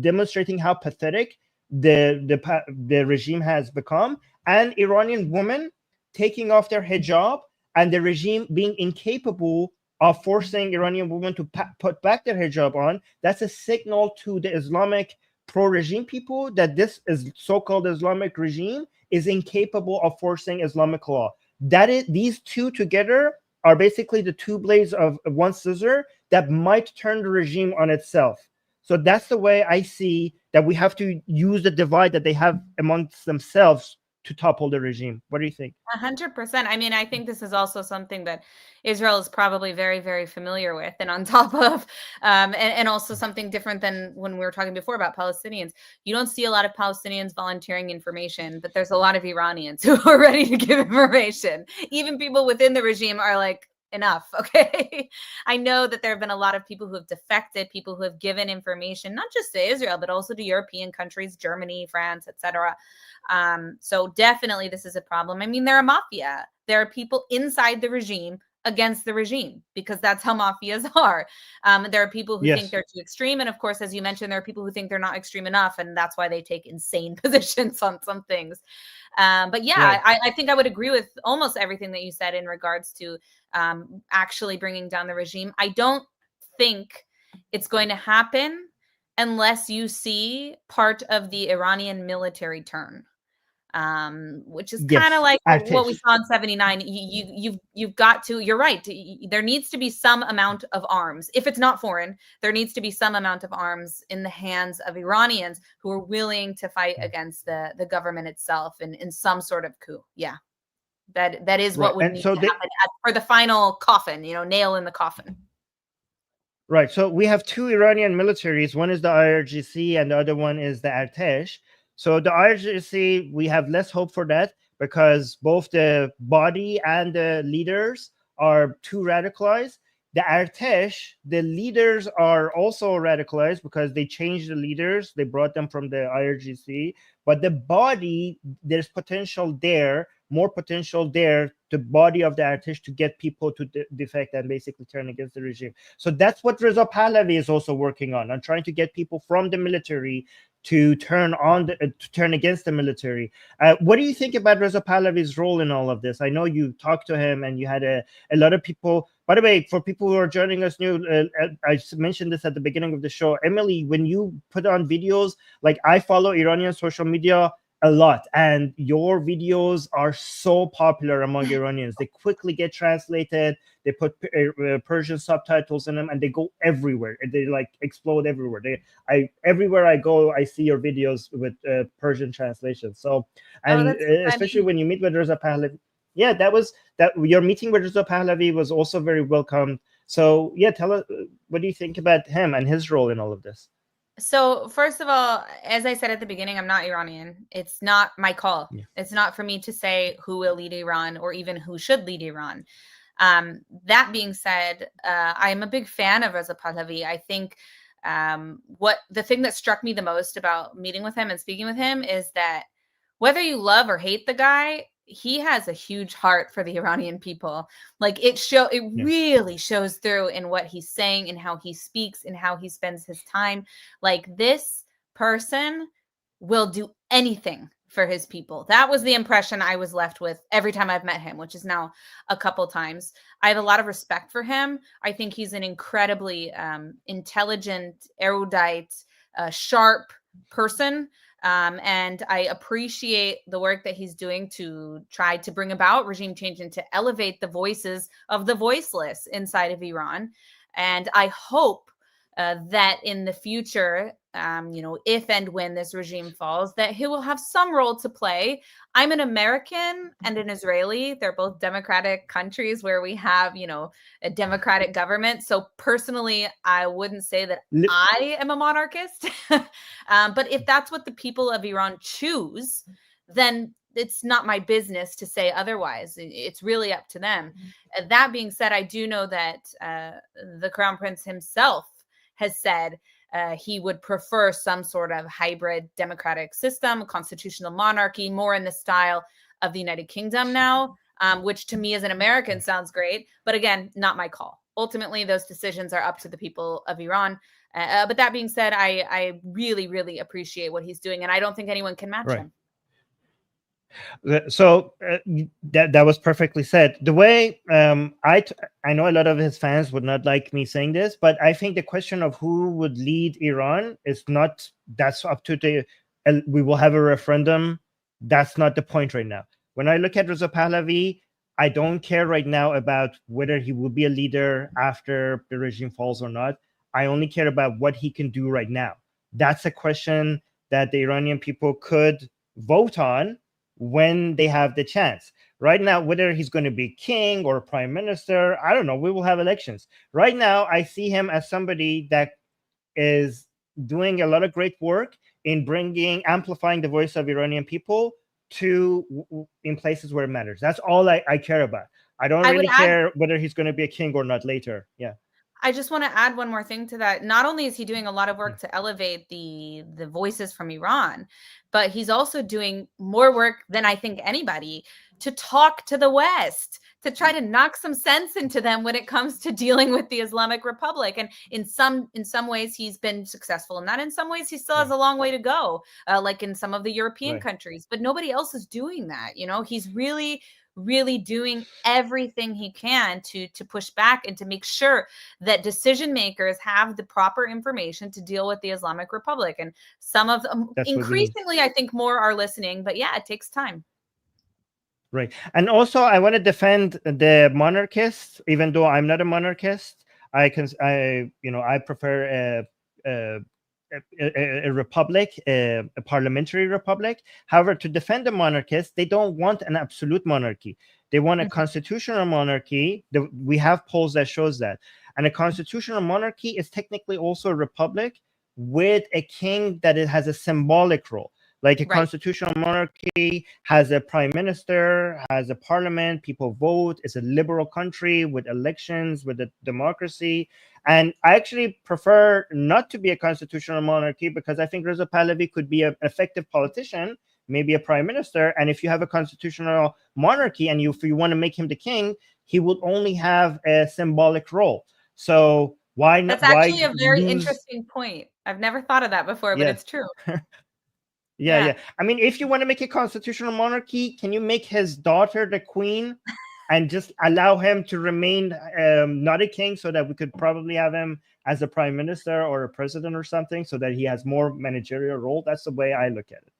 demonstrating how pathetic the regime has become, and Iranian women taking off their hijab and the regime being incapable of forcing Iranian women to put back their hijab on. That's a signal to the Islamic pro-regime people that this is so-called Islamic regime is incapable of forcing Islamic law. These two together are basically the two blades of one scissor that might turn the regime on itself. So that's the way I see that we have to use the divide that they have amongst themselves to topple the regime. What do you think? 100%. I mean, I think this is also something that Israel is probably very, very familiar with, and on top of, and also something different than when we were talking before about Palestinians. You don't see a lot of Palestinians volunteering information, but there's a lot of Iranians who are ready to give information. Even people within the regime are like, enough. Okay. I know that there have been a lot of people who have defected, people who have given information, not just to Israel, but also to European countries, Germany, France, etc. So definitely this is a problem. I mean, they're a mafia. There are people inside the regime against the regime, because that's how mafias are. There are people who think they're too extreme. And of course, as you mentioned, there are people who think they're not extreme enough. And that's why they take insane positions on some things. But yeah, I think I would agree with almost everything that you said in regards to actually bringing down the regime. I don't think it's going to happen unless you see part of the Iranian military turn, which is kind of like what we saw in 79. You've got to, you're right. There needs to be some amount of arms. If it's not foreign, there needs to be some amount of arms in the hands of Iranians who are willing to fight against the government itself in some sort of coup. Yeah. That is what would need to happen for the final coffin, nail in the coffin. Right. So we have two Iranian militaries. One is the IRGC and the other one is the Artesh. So the IRGC, we have less hope for that because both the body and the leaders are too radicalized. the Artesh, the leaders are also radicalized because they changed the leaders. They brought them from the IRGC. But the body, there's potential there, more potential there, the body of the Artesh to get people to defect and basically turn against the regime. So that's what Reza Pahlavi is also working on trying to get people from the military to turn against the military. What do you think about Reza Pahlavi's role in all of this? I know you talked to him and you had a lot of people. By the way, for people who are joining us new, I mentioned this at the beginning of the show. Emily, when you put on videos, like I follow Iranian social media a lot, and your videos are so popular among Iranians. They quickly get translated. They put Persian subtitles in them, and they go everywhere. They like explode everywhere. Everywhere I go, I see your videos with Persian translations. So, and especially when you meet with Reza Pahlavi, yeah, that your meeting with Reza Pahlavi was also very welcome. So, yeah, tell us, what do you think about him and his role in all of this? So first of all, as I said at the beginning, I'm not Iranian. It's not my call. Yeah. It's not for me to say who will lead Iran or even who should lead Iran. That being said, I am a big fan of Reza Pahlavi. I think the thing that struck me the most about meeting with him and speaking with him is that whether you love or hate the guy, he has a huge heart for the Iranian people. Like it really shows through in what he's saying and how he speaks and how he spends his time. Like this person will do anything for his people. That was the impression I was left with every time I've met him, which is now a couple times. I have a lot of respect for him. I think he's an incredibly intelligent, erudite, sharp person. And I appreciate the work that he's doing to try to bring about regime change and to elevate the voices of the voiceless inside of Iran. And I hope that in the future, if and when this regime falls, that he will have some role to play. I'm an American and an Israeli. They're both democratic countries where we have, a democratic government. So personally, I wouldn't say that I am a monarchist. But if that's what the people of Iran choose, then it's not my business to say otherwise. It's really up to them. That being said, I do know that the Crown Prince himself has said he would prefer some sort of hybrid democratic system, constitutional monarchy, more in the style of the United Kingdom now, which to me as an American sounds great. But again, not my call. Ultimately, those decisions are up to the people of Iran. But that being said, I really, really appreciate what he's doing. And I don't think anyone can match him. So that was perfectly said. The way I know a lot of his fans would not like me saying this, but I think the question of who would lead Iran is not, that's up to we will have a referendum. That's not the point right now. When I look at Reza Pahlavi, I don't care right now about whether he will be a leader after the regime falls or not. I only care about what he can do right now. That's a question that the Iranian people could vote on when they have the chance. Right now, whether he's going to be king or prime minister, I don't know. We will have elections. Right now, I see him as somebody that is doing a lot of great work in amplifying the voice of Iranian people in places where it matters. That's all I care about. I don't really care whether he's going to be a king or not later. Yeah. I just want to add one more thing to that. Not only is he doing a lot of work to elevate the voices from Iran, but he's also doing more work than I think anybody to talk to the West, to try to knock some sense into them when it comes to dealing with the Islamic Republic. And in some ways, he's been successful in that. In some ways, he still has a long way to go, like in some of the European countries. But nobody else is doing that. He's really doing everything he can to push back and to make sure that decision makers have the proper information to deal with the Islamic Republic. And some of them, increasingly, I think more are listening, but yeah, it takes time. Right. And also I want to defend the monarchists, even though I'm not a monarchist. I prefer a republic, a parliamentary republic. However, to defend the monarchists, they don't want an absolute monarchy. They want a constitutional monarchy. We have polls that shows that. And a constitutional monarchy is technically also a republic with a king that it has a symbolic role. Like a Right. constitutional monarchy has a prime minister, has a parliament, people vote. It's a liberal country with elections, with a democracy. And I actually prefer not to be a constitutional monarchy because I think Reza Pahlavi could be an effective politician, maybe a prime minister. And if you have a constitutional monarchy and if you want to make him the king, he would only have a symbolic role. So why not? That's actually Why a very lose? interesting point. I've never thought of that before, but Yeah. it's true. Yeah. I mean, if you want to make a constitutional monarchy, can you make his daughter the queen and just allow him to remain not a king so that we could probably have him as a prime minister or a president or something so that he has more managerial role? That's the way I look at it.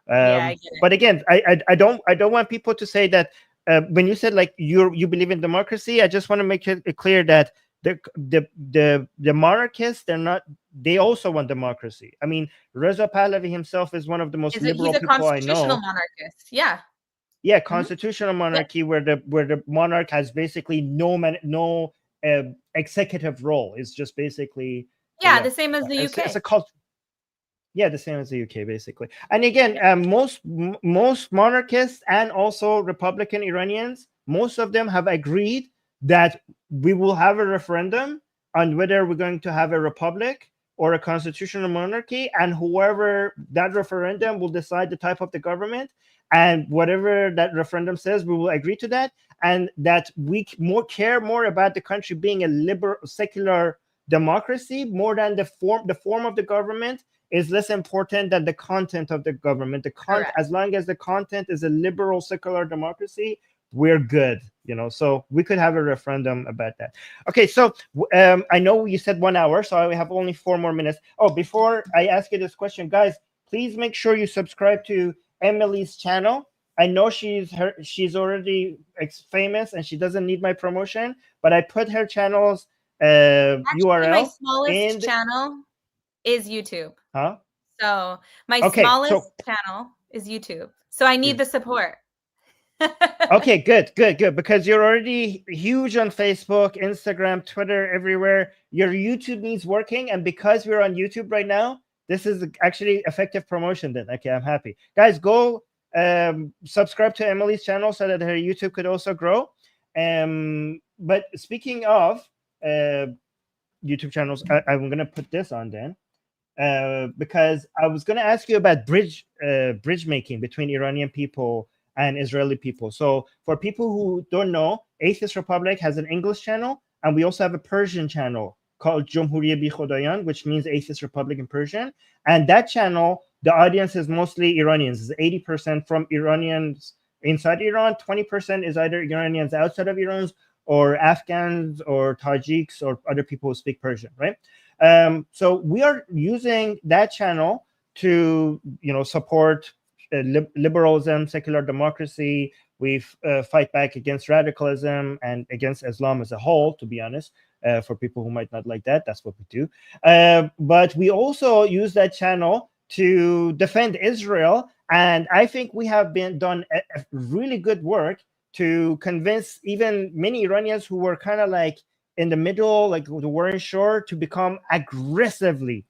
Yeah, I get it. But again, I don't want people to say that when you said like you believe in democracy, I just want to make it clear that the monarchists, they also want democracy. I mean, Reza Pahlavi himself is one of the most liberal people I know. He's a constitutional monarchist. Yeah. Yeah, constitutional monarchy where the monarch has basically no executive role. It's just basically the same as the UK. It's a culture. Yeah, the same as the UK, basically. And again, most monarchists and also Republican Iranians, most of them have agreed that we will have a referendum on whether we're going to have a republic or a constitutional monarchy, and whoever that referendum will decide the type of the government, and whatever that referendum says, we will agree to that, and that we care more about the country being a liberal, secular democracy more than the form of the government is less important than the content of the government. As long as the content is a liberal, secular democracy, we're good, so we could have a referendum about that. Okay, so I know you said 1 hour, so I have only 4 more minutes. Oh, before I ask you this question, guys, please make sure you subscribe to Emily's channel. I know she's already famous and she doesn't need my promotion, but I put her channel's URL. My smallest channel is YouTube. Huh? So my smallest channel is YouTube. So I need the support. Okay, good. Because you're already huge on Facebook, Instagram, Twitter, everywhere. Your YouTube needs working. And because we're on YouTube right now, this is actually effective promotion then. Okay, I'm happy. Guys, go subscribe to Emily's channel so that her YouTube could also grow. But speaking of YouTube channels, I'm going to put this on then. Because I was going to ask you about bridge making between Iranian people and Israeli people. So for people who don't know, Atheist Republic has an English channel, and we also have a Persian channel called Jumhuriye Bi Khodayan, which means Atheist Republic in Persian. And that channel, the audience is mostly Iranians. It's 80% from Iranians inside Iran, 20% is either Iranians outside of Iran or Afghans or Tajiks or other people who speak Persian, right? So we are using that channel to, support liberalism, secular democracy. We fight back against radicalism and against Islam as a whole, to be honest. For people who might not like that, that's what we do. But we also use that channel to defend Israel. And I think we have done a really good work to convince even many Iranians who were kind of like in the middle, like who weren't sure, to become aggressively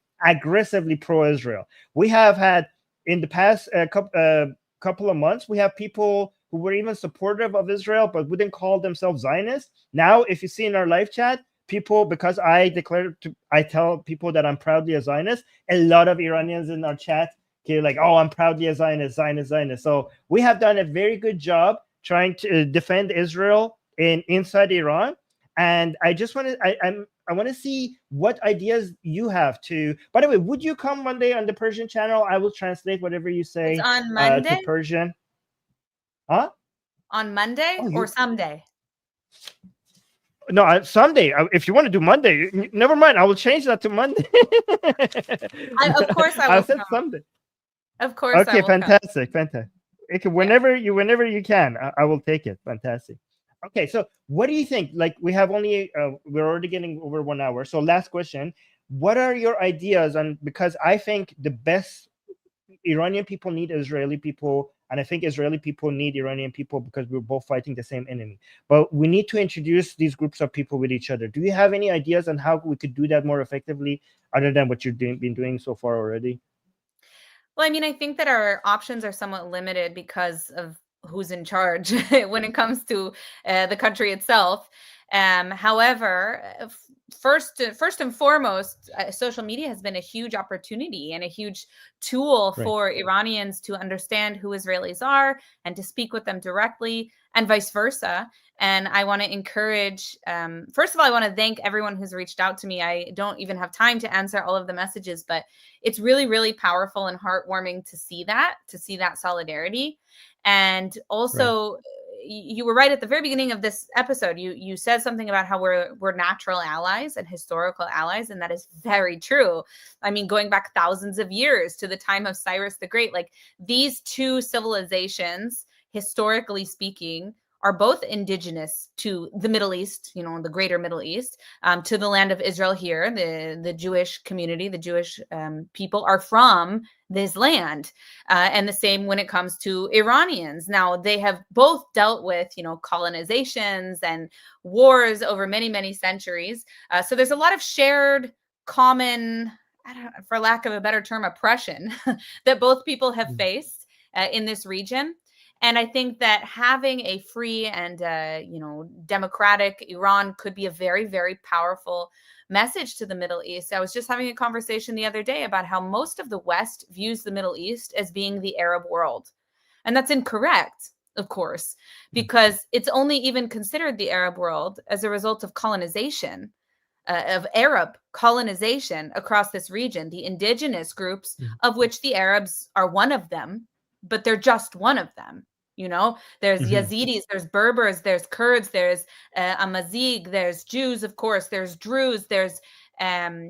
pro-Israel. We have had in the past couple of months, we have people who were even supportive of Israel, but wouldn't call themselves Zionists. Now, if you see in our live chat, people, because I tell people that I'm proudly a Zionist, a lot of Iranians in our chat, like, oh, I'm proudly a Zionist. So we have done a very good job trying to defend Israel inside Iran. And I just want to, I want to see what ideas you have to. By the way, would you come one day on the Persian channel? I will translate whatever you say on Monday? To Persian. Huh? On Monday or someday? No, someday. If you want to do Monday, never mind. I will change that to Monday. Of course, I will. I said someday. Of course. Okay, fantastic. Okay, whenever you can, I will take it. Fantastic. Okay, so what do you think? Like, we have only we're already getting over 1 hour. So last question: what are your ideas on? Because I think the best Iranian people need Israeli people, and I think Israeli people need Iranian people because we're both fighting the same enemy. But we need to introduce these groups of people with each other. Do you have any ideas on how we could do that more effectively, other than what you've been doing so far already? Well, I mean, I think that our options are somewhat limited because of who's in charge when it comes to the country itself. However, first and foremost, social media has been a huge opportunity and a huge tool Right. for Iranians to understand who Israelis are and to speak with them directly, and vice versa. And I want to encourage, first of all, I want to thank everyone who's reached out to me. I don't even have time to answer all of the messages, but it's really, really powerful and heartwarming to see that solidarity. And also, you were right at the very beginning of this episode. You said something about how we're natural allies and historical allies, and that is very true. I mean, going back thousands of years to the time of Cyrus the Great, like these two civilizations, historically speaking, are both indigenous to the Middle East, the greater Middle East, to the land of Israel here. The Jewish community, the Jewish people are from this land. And the same when it comes to Iranians. Now, they have both dealt with, colonizations and wars over many, many centuries. So there's a lot of shared common, for lack of a better term, oppression that both people have faced in this region. And I think that having a free and, democratic Iran could be a very, very powerful message to the Middle East. I was just having a conversation the other day about how most of the West views the Middle East as being the Arab world. And that's incorrect, of course, because it's only even considered the Arab world as a result of colonization, of Arab colonization across this region, the indigenous groups, of which the Arabs are one of them, but they're just one of them. There's Yazidis, there's Berbers, there's Kurds, there's Amazigh, there's Jews, of course, there's Druze, there's Azeris,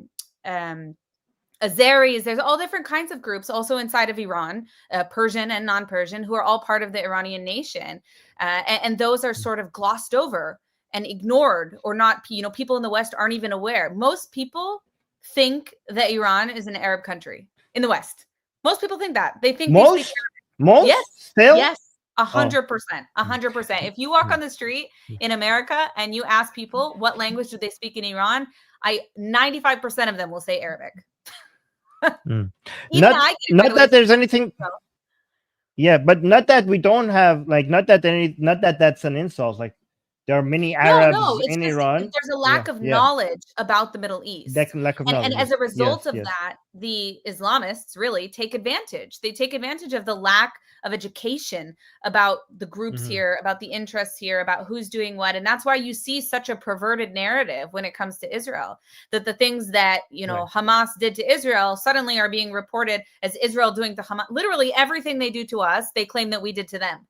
there's all different kinds of groups also inside of Iran, Persian and non-Persian, who are all part of the Iranian nation. And those are sort of glossed over and ignored, or not, people in the West aren't even aware. Most people think that Iran is an Arab country in the West. Most people think that. They think most? Yes. Still? Yes. 100%. 100%. If you walk on the street in America and you ask people what language do they speak in Iran, 95% of them will say Arabic. Not that there's anything. Yeah, but not that we don't have, not that that's an insult. Like, there are many Arabs in Iran. There's a lack of knowledge about the Middle East. Lack of knowledge. And as a result of that, the Islamists really take advantage. They take advantage of the lack of education about the groups here, about the interests here, about who's doing what. And that's why you see such a perverted narrative when it comes to Israel, that the things that, Hamas did to Israel suddenly are being reported as Israel doing to Hamas. Literally everything they do to us, they claim that we did to them.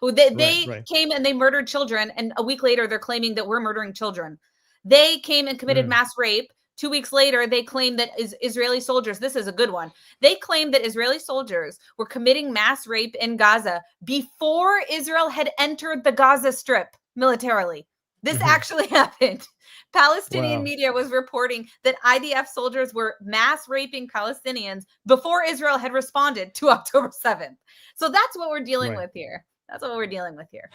They came and they murdered children, and a week later they're claiming that we're murdering children. They came and committed mass rape. 2 weeks later, they claim that Israeli soldiers, this is a good one. They claimed that Israeli soldiers were committing mass rape in Gaza before Israel had entered the Gaza Strip militarily. This actually happened. Palestinian media was reporting that IDF soldiers were mass raping Palestinians before Israel had responded to October 7th. So that's what we're dealing with here. That's what we're dealing with here.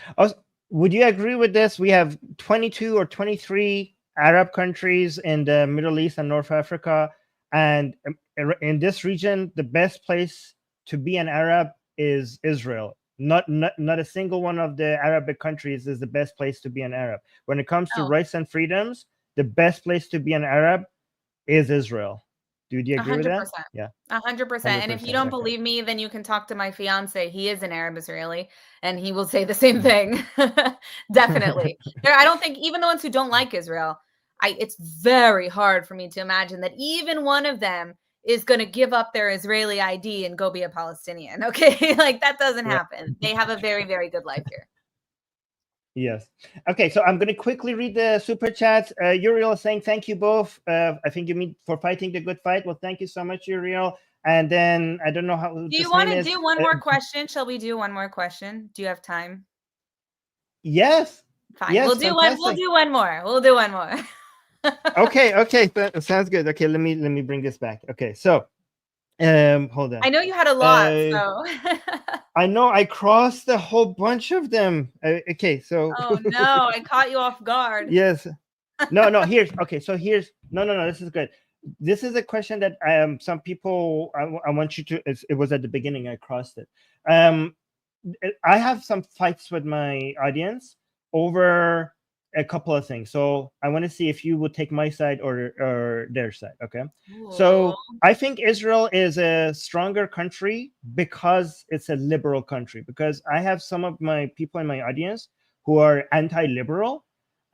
Would you agree with this? We have 22 or 23 Arab countries in the Middle East and North Africa. And in this region, the best place to be an Arab is Israel. Not a single one of the Arabic countries is the best place to be an Arab. When it comes to rights and freedoms, the best place to be an Arab is Israel. Do you agree 100%. With that? Yeah, 100%. And if you don't believe me, then you can talk to my fiance. He is an Arab Israeli, and he will say the same thing. Definitely. I don't think even the ones who don't like Israel, it's very hard for me to imagine that even one of them is going to give up their Israeli ID and go be a Palestinian. Okay, like that doesn't happen. They have a very, very good life here. Yes. Okay, so I'm going to quickly read the super chats. Uriel is saying, thank you both. I think you mean for fighting the good fight. Well, thank you so much, Uriel. And then I don't know how. Do you want to do one more question? Shall we do one more question? Do you have time? Yes. Fine. Yes, we'll do one. We'll do one more. We'll do one more. Okay. Sounds good. Okay, let me bring this back. Okay, so hold on. I know you had a lot, so I know I crossed a whole bunch of them. Okay, so oh no, I caught you off guard. Yes. No, here's okay, so here's no, this is good. this is a question that some people, I want you to, it was at the beginning, I crossed it. I have some fights with my audience over a couple of things. So I want to see if you would take my side or their side. Okay. So I think Israel is a stronger country because it's a liberal country, because I have some of my people in my audience who are anti-liberal.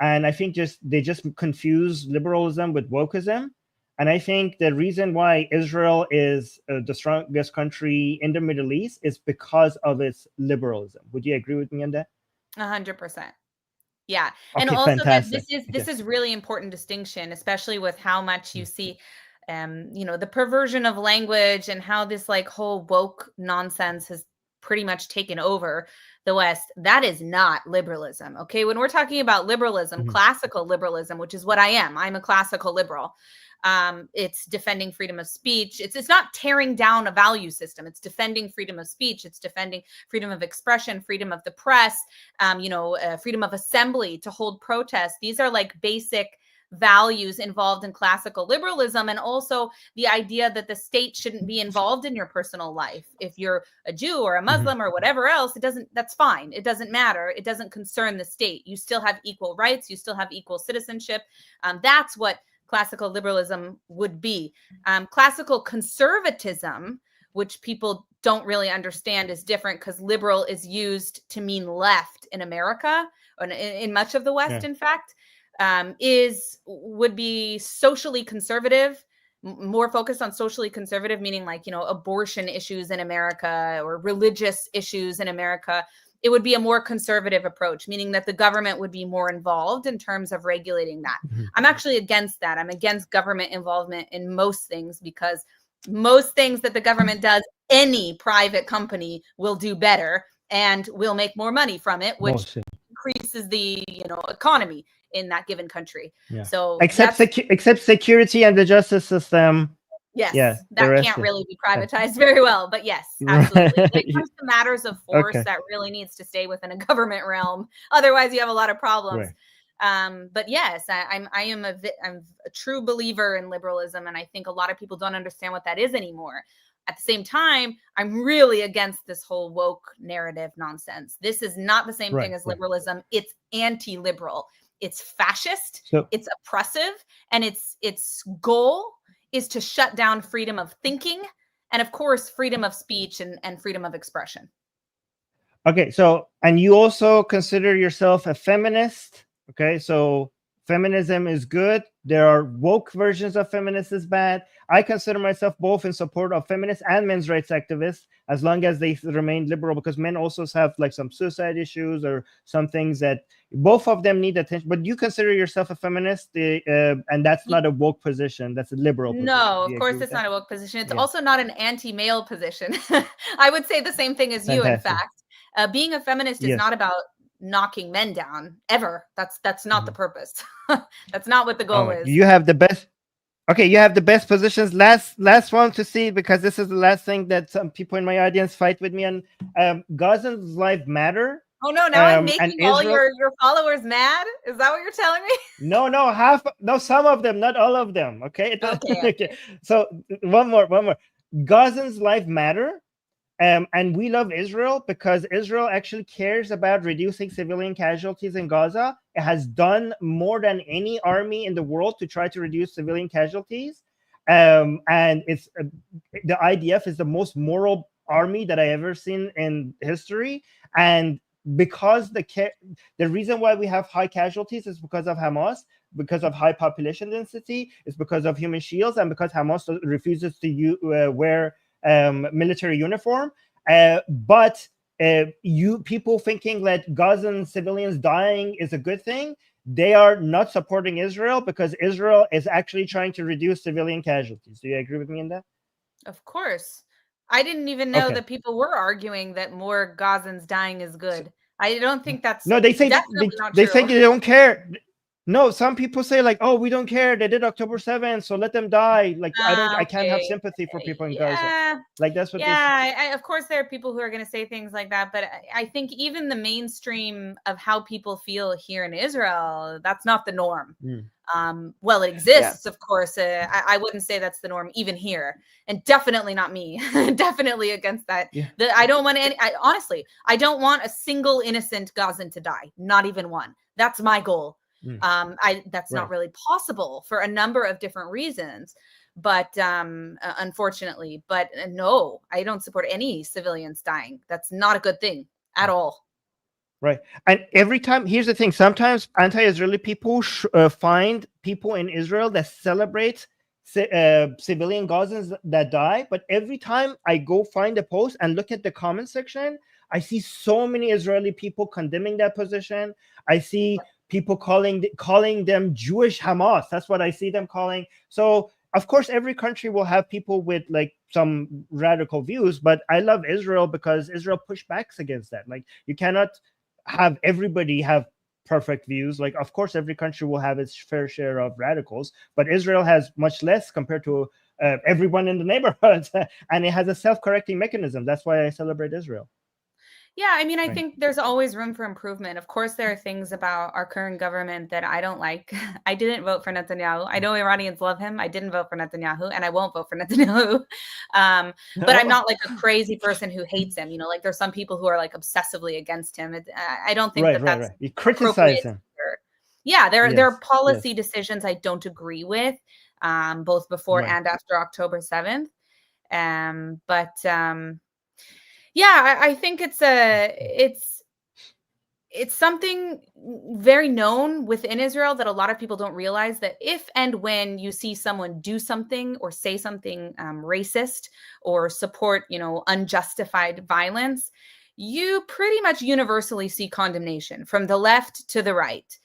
And I think they just confuse liberalism with wokeism. And I think the reason why Israel is the strongest country in the Middle East is because of its liberalism. Would you agree with me on that? 100%. Yeah. Okay, And also fantastic. This is really important distinction, especially with how much you see the perversion of language and how this like whole woke nonsense has pretty much taken over the West. That is not liberalism. Okay. When we're talking about liberalism, classical liberalism, which is what I am, I'm a classical liberal. It's defending freedom of speech. It's not tearing down a value system. It's defending freedom of speech. It's defending freedom of expression, freedom of the press, freedom of assembly, to hold protests. These are like basic values involved in classical liberalism, and also the idea that the state shouldn't be involved in your personal life. If you're a Jew or a Muslim or whatever else, that's fine. It doesn't matter. It doesn't concern the state. You still have equal rights. You still have equal citizenship. That's what classical liberalism would be. Classical conservatism, which people don't really understand, is different, because liberal is used to mean left in America, or in much of the West, in fact. Would be socially conservative, more focused on socially conservative, meaning like, abortion issues in America or religious issues in America. It would be a more conservative approach, meaning that the government would be more involved in terms of regulating that. I'm actually against that. I'm against government involvement in most things, because most things that the government does, any private company will do better and will make more money from it, which increases the economy in that given country. Yeah. So except security and the justice system. Yes, yeah, that can't really be privatized very well. But yes, absolutely. When it comes to matters of force, that really needs to stay within a government realm. Otherwise, you have a lot of problems. Right. But yes, I'm a true believer in liberalism, and I think a lot of people don't understand what that is anymore. At the same time, I'm really against this whole woke narrative nonsense. This is not the same thing as liberalism. It's anti-liberal. It's fascist. It's oppressive, and its goal is to shut down freedom of thinking, and of course, freedom of speech and freedom of expression. Okay, so, and you also consider yourself a feminist. Okay, so feminism is good. There are woke versions of feminist is bad. I consider myself both in support of feminists and men's rights activists, as long as they remain liberal, because men also have like some suicide issues or some things that both of them need attention. But you consider yourself a feminist, and that's not a woke position. That's a liberal position. No, of course it's not a woke position. It's also not an anti-male position. I would say the same thing as you, in fact. Being a feminist is not about knocking men down ever. That's not the purpose. That's not what the goal is. You have the best. Okay, you have the best positions. Last one to see, because this is the last thing that some people in my audience fight with me on. Gazans' life matter. Oh no! Now I'm making all your followers mad. Is that what you're telling me? No, some of them, not all of them. Okay. Okay. So one more. Gazans' life matter. And we love Israel because Israel actually cares about reducing civilian casualties in Gaza. It has done more than any army in the world to try to reduce civilian casualties. And it's the IDF is the most moral army that I ever seen in history. And because the reason why we have high casualties is because of Hamas, because of high population density, it's because of human shields, and because Hamas refuses to wear military uniform. But you people thinking that Gazan civilians dying is a good thing, they are not supporting Israel, because Israel is actually trying to reduce civilian casualties. Do you agree with me in that? Of course. I didn't even know that people were arguing that more Gazans dying is good. I don't think that's no. They say definitely not they true. think they don't care. No, some people say like, oh, we don't care. They did October 7th, so let them die. Like, I can't have Okay. sympathy for people in Gaza. Yeah. Like, that's what this. Yeah, of course there are people who are going to say things like that, but I think even the mainstream of how people feel here in Israel, that's not the norm. Well, it exists, of course. I wouldn't say that's the norm even here, and definitely not me. Definitely against that. Yeah. I don't want any. Honestly, I don't want a single innocent Gazan to die, not even one. That's my goal. That's not really possible for a number of different reasons, but unfortunately, but no, I don't support any civilians dying. That's not a good thing at all. Right. And every time, here's the thing, sometimes anti-Israeli people find people in Israel that celebrate civilian Gazans that die. But every time I go find a post and look at the comment section, I see so many Israeli people condemning that position. I see people calling them Jewish Hamas. That's what I see them calling. So of course, every country will have people with like some radical views, but I love Israel because Israel pushed back against that. Like, you cannot have everybody have perfect views. Like, of course, every country will have its fair share of radicals, but Israel has much less compared to everyone in the neighborhood, and it has a self-correcting mechanism. That's why I celebrate Israel. Yeah, I mean, I think there's always room for improvement. Of course, there are things about our current government that I don't like. I didn't vote for Netanyahu. I know Iranians love him. I didn't vote for Netanyahu, and I won't vote for Netanyahu. But I'm not like a crazy person who hates him. You know, like there's some people who are like obsessively against him. I don't think that's You criticize him. Yeah, there are policy decisions I don't agree with, both before and after October 7th. Yeah, I think it's something very known within Israel that a lot of people don't realize, that if and when you see someone do something or say something racist or support, unjustified violence, you pretty much universally see condemnation from the left to the right.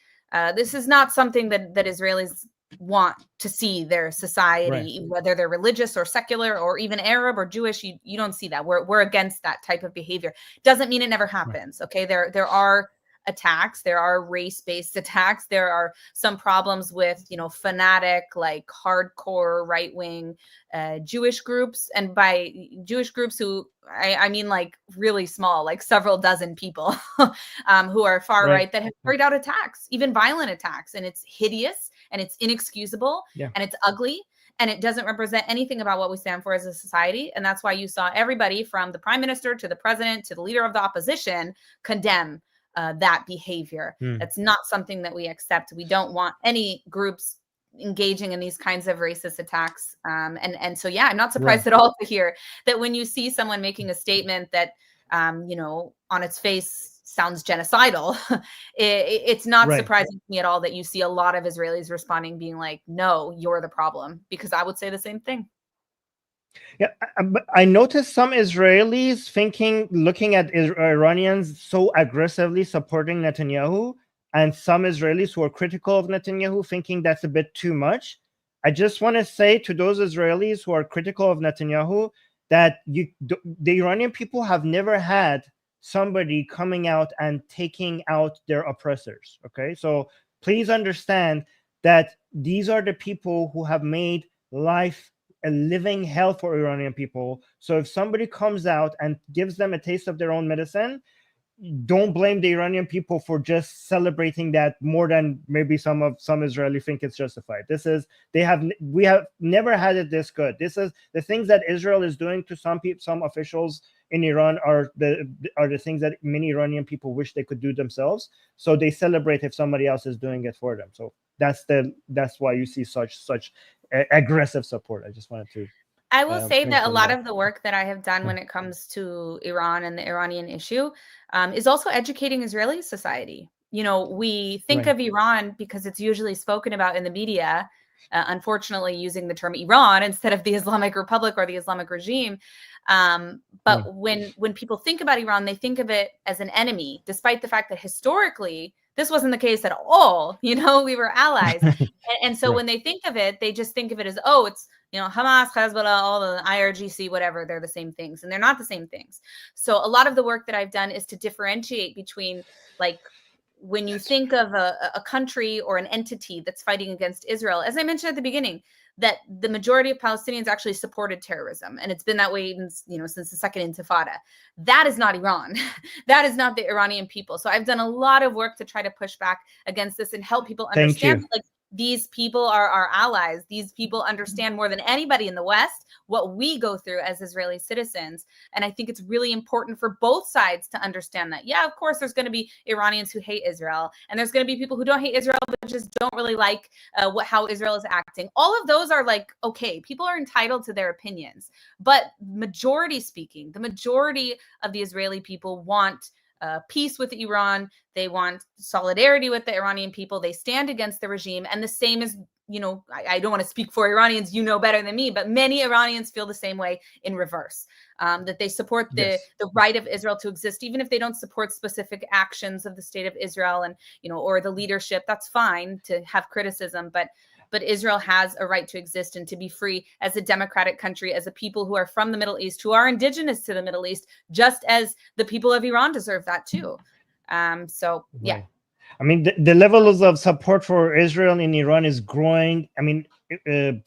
This is not something that Israelis want to see their society, whether they're religious or secular or even Arab or Jewish. You don't see that. We're against that type of behavior. Doesn't mean it never happens. Okay, there are attacks, there are race-based attacks, there are some problems with fanatic, like hardcore right-wing Jewish groups, and by Jewish groups who I mean like really small, like several dozen people who are far right that have carried out attacks, even violent attacks, and it's hideous and it's inexcusable and it's ugly. And it doesn't represent anything about what we stand for as a society. And that's why you saw everybody from the prime minister to the president to the leader of the opposition condemn that behavior. That's not something that we accept. We don't want any groups engaging in these kinds of racist attacks. And so, yeah, I'm not surprised at all to hear that when you see someone making a statement that, on its face sounds genocidal, it's not surprising to me at all that you see a lot of Israelis responding, being like, no, you're the problem, because I would say the same thing. Yeah, but I noticed some Israelis looking at Iranians so aggressively supporting Netanyahu, and some Israelis who are critical of Netanyahu thinking that's a bit too much. I just want to say to those Israelis who are critical of Netanyahu that the Iranian people have never had somebody coming out and taking out their oppressors. Okay, so please understand that these are the people who have made life a living hell for Iranian people. So if somebody comes out and gives them a taste of their own medicine, don't blame the Iranian people for just celebrating that more than maybe some Israeli think it's justified. We have never had it this good. This is the things that Israel is doing to some officials in Iran are the things that many Iranian people wish they could do themselves. So they celebrate if somebody else is doing it for them. So that's why you see such aggressive support. I just wanted to. I will say that a lot of the work that I have done when it comes to Iran and the Iranian issue is also educating Israeli society. We think of Iran because it's usually spoken about in the media, unfortunately using the term Iran instead of the Islamic Republic or the Islamic regime. But when people think about Iran, they think of it as an enemy, despite the fact that historically this wasn't the case at all. We were allies. And so when they think of it, they just think of it as, oh, it's, Hamas, Hezbollah, all the IRGC, whatever, they're the same things. And they're not the same things. So a lot of the work that I've done is to differentiate between like when you think of a country or an entity that's fighting against Israel, as I mentioned at the beginning, that the majority of Palestinians actually supported terrorism. And it's been that way even, since the second Intifada. That is not Iran. That is not the Iranian people. So I've done a lot of work to try to push back against this and help people understand, like, these people are our allies. These people understand more than anybody in the West what we go through as Israeli citizens. And I think it's really important for both sides to understand that. Yeah, of course, there's going to be Iranians who hate Israel, and there's going to be people who don't hate Israel, but just don't really like how Israel is acting. All of those are like, okay, people are entitled to their opinions. But majority speaking, the majority of the Israeli people want peace with Iran. They want solidarity with the Iranian people. They stand against the regime. And the same is, I don't want to speak for Iranians, better than me, but many Iranians feel the same way in reverse, that they support the right of Israel to exist, even if they don't support specific actions of the state of Israel and, or the leadership. That's fine to have criticism, but Israel has a right to exist and to be free as a democratic country, as a people who are from the Middle East, who are indigenous to the Middle East, just as the people of Iran deserve that too. Yeah. I mean, the levels of support for Israel in Iran is growing. I mean, in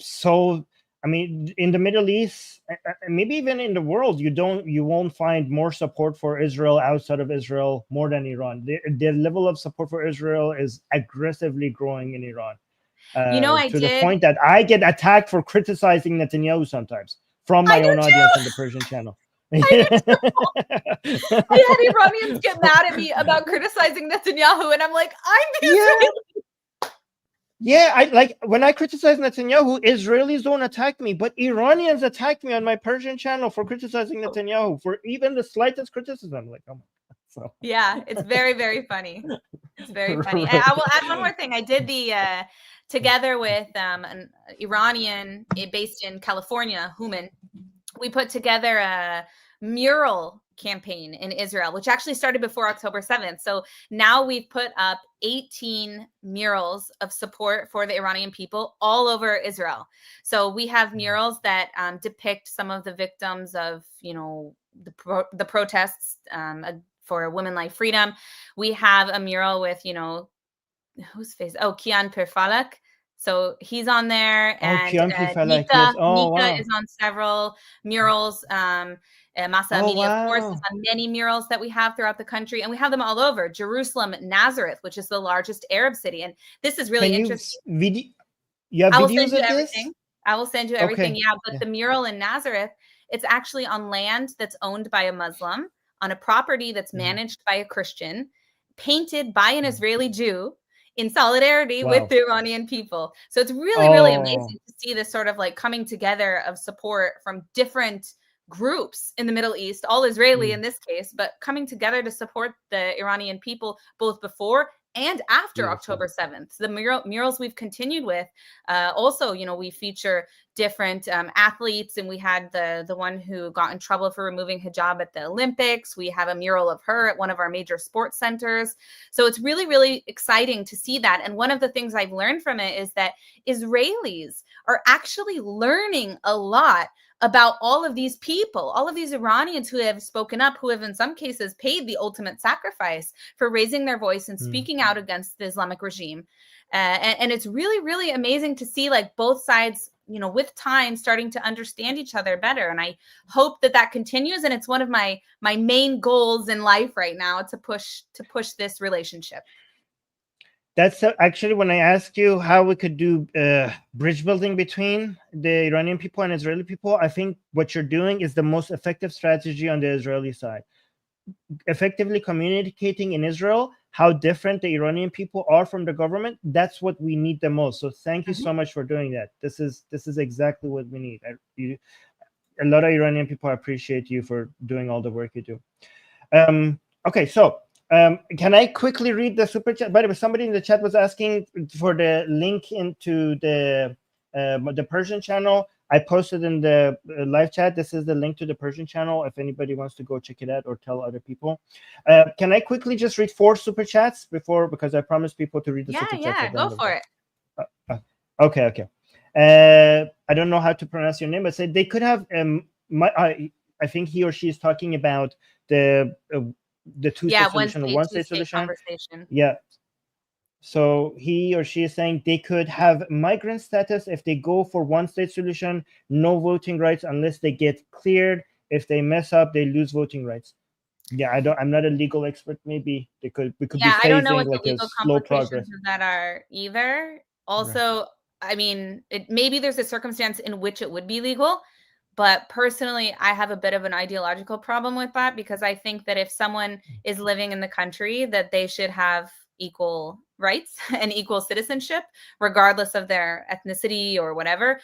the Middle East, maybe even in the world, you won't find more support for Israel outside of Israel more than Iran. The level of support for Israel is aggressively growing in Iran. The point that I get attacked for criticizing Netanyahu sometimes from my own audience on the Persian channel. I had Iranians get mad at me about criticizing Netanyahu, and I'm like, I'm the Israeli. Yeah, I like when I criticize Netanyahu, Israelis don't attack me, but Iranians attack me on my Persian channel for criticizing Netanyahu for even the slightest criticism. Like, oh my God. So yeah, it's very, very funny. It's very funny. Right. I will add one more thing. I did the together with an Iranian based in California, Human. We put together a mural campaign in Israel, which actually started before October 7th. So now we've put up 18 murals of support for the Iranian people all over Israel. So we have murals that depict some of the victims of, the protests for women life freedom. We have a mural with, whose face? Oh, Kian Pirfalak. So he's on there, and Nika, yes. Wow. is on several murals. Masa Amini, of course, is on many murals that we have throughout the country, and we have them all over. Jerusalem, Nazareth, which is the largest Arab city, and this is really interesting. I will send you everything. I will send you everything. Okay. Yeah, but the mural in Nazareth, it's actually on land that's owned by a Muslim, on a property that's managed by a Christian, painted by an Israeli Jew, in solidarity with the Iranian people. So it's really, really amazing to see this sort of like coming together of support from different groups in the Middle East, all Israeli in this case, but coming together to support the Iranian people both before and after October 7th. The murals we've continued with, also, we feature different athletes, and we had the one who got in trouble for removing hijab at the Olympics. We have a mural of her at one of our major sports centers. So it's really, really exciting to see that. And one of the things I've learned from it is that Israelis are actually learning a lot about all of these people, all of these Iranians who have spoken up, who have in some cases paid the ultimate sacrifice for raising their voice and speaking out against the Islamic regime. And it's really, really amazing to see like both sides, with time starting to understand each other better. And I hope that continues. And it's one of my main goals in life right now to push this relationship. That's actually when I asked you how we could do bridge building between the Iranian people and Israeli people. I think what you're doing is the most effective strategy on the Israeli side. Effectively communicating in Israel how different the Iranian people are from the government. That's what we need the most. So thank you so much for doing that. This is exactly what we need. A lot of Iranian people appreciate you for doing all the work you do. Okay, so can I quickly read the super chat? By the way, somebody in the chat was asking for the link into the Persian channel. I posted in the live chat. This is the link to the Persian channel if anybody wants to go check it out or tell other people. Can I quickly just read 4 super chats because I promised people to read the super chats. Yeah, go for it. Okay. I don't know how to pronounce your name, but they could have I think he or she is talking about the the two-state solution or one-state two-state solution. conversation. Yeah. So he or she is saying they could have migrant status if they go for one-state solution, no voting rights unless they get cleared. If they mess up, they lose voting rights. Yeah, I'm not a legal expert. Maybe we could be I don't know what phasing like the a legal slow progress. complications of that are either. Also, I mean, maybe there's a circumstance in which it would be legal, but personally, I have a bit of an ideological problem with that because I think that if someone is living in the country, that they should have equal rights and equal citizenship, regardless of their ethnicity or whatever.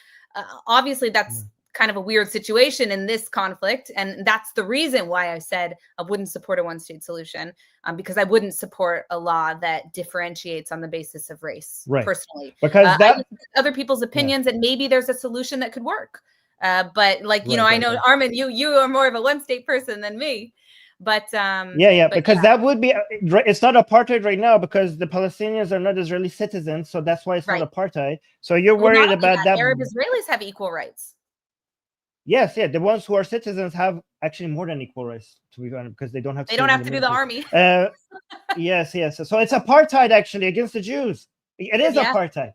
Obviously, that's kind of a weird situation in this conflict. And that's the reason why I said I wouldn't support a one-state solution, because I wouldn't support a law that differentiates on the basis of race, personally. Because that other people's opinions, and maybe there's a solution that could work. But like, you know, I know, Armin, you are more of a one-state person than me. But because that would be, it's not apartheid right now because the Palestinians are not Israeli citizens, so that's why it's not apartheid. So you're worried about that. Arab Israelis have equal rights. Yes, the ones who are citizens have actually more than equal rights, to be honest, because they don't have to do the army. Yes. So it's apartheid actually against the Jews. It is apartheid.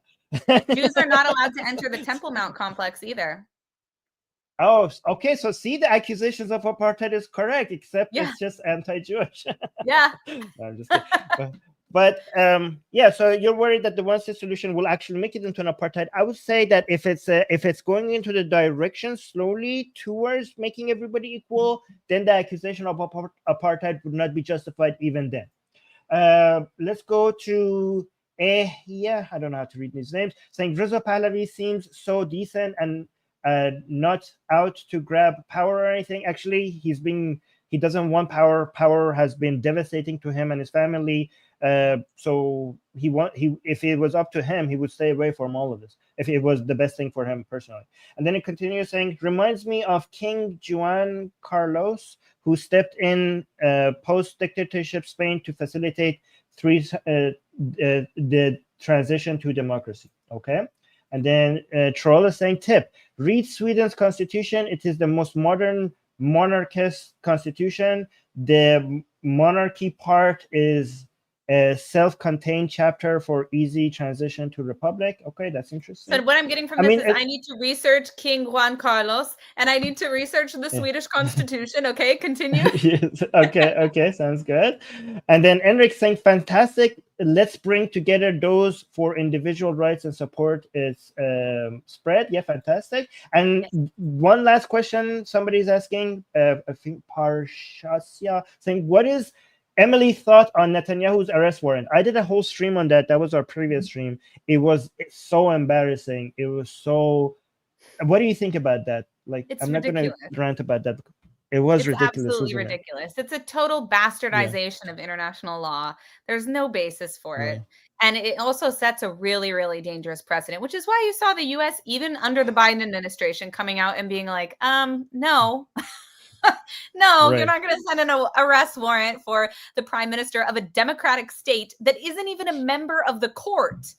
Jews are not allowed to enter the Temple Mount complex either. Oh, okay. So see, the accusations of apartheid is correct, except it's just anti-Jewish. Yeah. No, I'm just kidding. But so you're worried that the one-state solution will actually make it into an apartheid. I would say that if it's going into the direction slowly towards making everybody equal, then the accusation of apartheid would not be justified even then. Let's go to I don't know how to read these names. Saying Reza Pahlavi seems so decent and not out to grab power or anything. Actually, he doesn't want power. Power has been devastating to him and his family. So if it was up to him, he would stay away from all of this if it was the best thing for him personally. And then it continues saying, reminds me of King Juan Carlos, who stepped in post-dictatorship Spain to facilitate the transition to democracy. Okay. And then Troll is saying, tip, read Sweden's constitution. It is the most modern monarchist constitution. The monarchy part is a self-contained chapter for easy transition to republic. Okay, that's interesting. So what I'm getting from this is I need to research King Juan Carlos and I need to research the Swedish constitution. Okay, continue. Yes. Okay, sounds good. And then Enric saying, fantastic. Let's bring together those for individual rights and support its spread. Yeah, fantastic. And one last question somebody's asking, I think Parshasya, saying, what is Emily's thought on Netanyahu's arrest warrant? I did a whole stream on that. That was our previous stream. It's so embarrassing. It was so... What do you think about that? Like, I'm not going to rant about that. It was ridiculous. Absolutely ridiculous. It's a total bastardization of international law. There's no basis for it. And it also sets a really, really dangerous precedent, which is why you saw the US, even under the Biden administration, coming out and being like, no. You're not going to send an arrest warrant for the prime minister of a democratic state that isn't even a member of the court.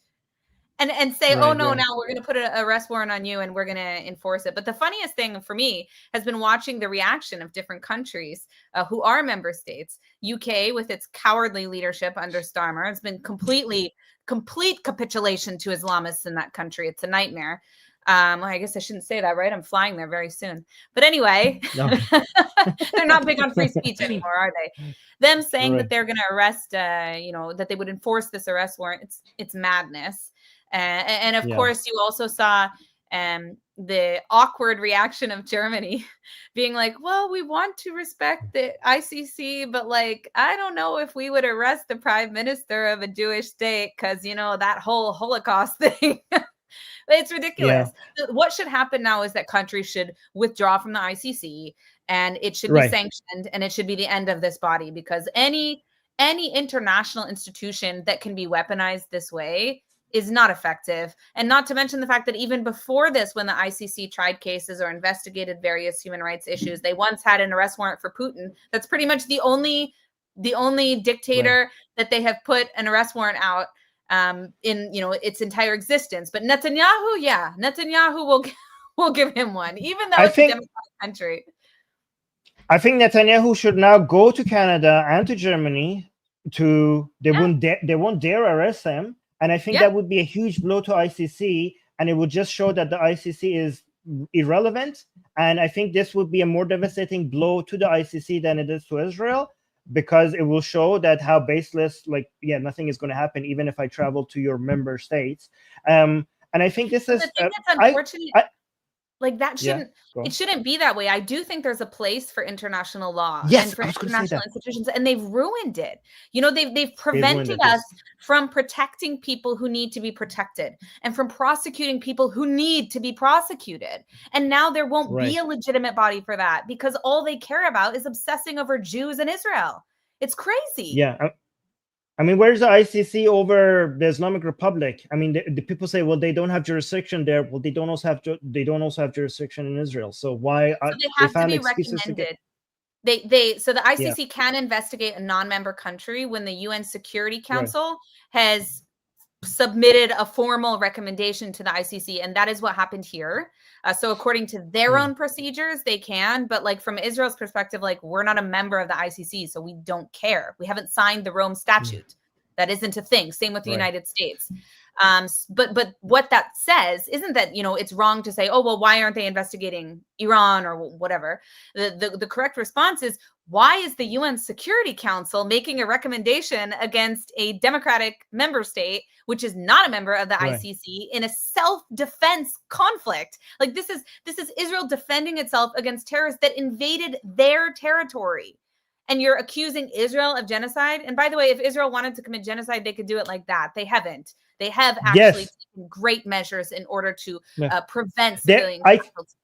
And say, now we're going to put an arrest warrant on you and we're going to enforce it. But the funniest thing for me has been watching the reaction of different countries who are member states. UK, with its cowardly leadership under Starmer, it's been complete capitulation to Islamists in that country. It's a nightmare. I guess I shouldn't say that, right? I'm flying there very soon. But anyway, they're not big on free speech anymore, are they? Them saying that they're going to arrest, that they would enforce this arrest warrant, it's madness. And of course, you also saw the awkward reaction of Germany being like, well, we want to respect the ICC, but like, I don't know if we would arrest the prime minister of a Jewish state because, that whole Holocaust thing. It's ridiculous. What should happen now is that countries should withdraw from the ICC and it should be sanctioned and it should be the end of this body, because any international institution that can be weaponized this way is not effective. And not to mention the fact that even before this, when the ICC tried cases or investigated various human rights issues, they once had an arrest warrant for Putin. That's pretty much the only dictator that they have put an arrest warrant out in its entire existence. But Netanyahu will give him one, even though it's a democratic country. I think Netanyahu should now go to Canada and to Germany. They won't dare arrest him, and I think that would be a huge blow to ICC, and it would just show that the ICC is irrelevant. And I think this would be a more devastating blow to the ICC than it is to Israel, because it will show that how baseless, like, nothing is going to happen even if I travel to your member states. And I think this is the thing that's unfortunate. Like that shouldn't, it shouldn't be that way. I do think there's a place for international law and for international institutions, and they've ruined it. You know, they've prevented us from protecting people who need to be protected and from prosecuting people who need to be prosecuted. And now there won't be a legitimate body for that, because all they care about is obsessing over Jews and Israel. It's crazy. Yeah. I mean, where's the ICC over the Islamic Republic? I mean, the people say, well, they don't have jurisdiction there. Well, they don't also have jurisdiction in Israel. So why? So they have to be recommended. So the ICC can investigate a non-member country when the UN Security Council has submitted a formal recommendation to the ICC, and that is what happened here. So according to their own procedures, they can, but like from Israel's perspective, like we're not a member of the ICC, so we don't care. We haven't signed the Rome Statute. That isn't a thing. Same with the United States. But what that says isn't that, you know, it's wrong to say, oh, well, why aren't they investigating Iran or whatever? The correct response is, why is the UN Security Council making a recommendation against a democratic member state, which is not a member of the ICC, in a self-defense conflict? Like this is Israel defending itself against terrorists that invaded their territory. And you're accusing Israel of genocide. And by the way, if Israel wanted to commit genocide, they could do it like that. They haven't. They have actually taken great measures in order to prevent civilian casualties.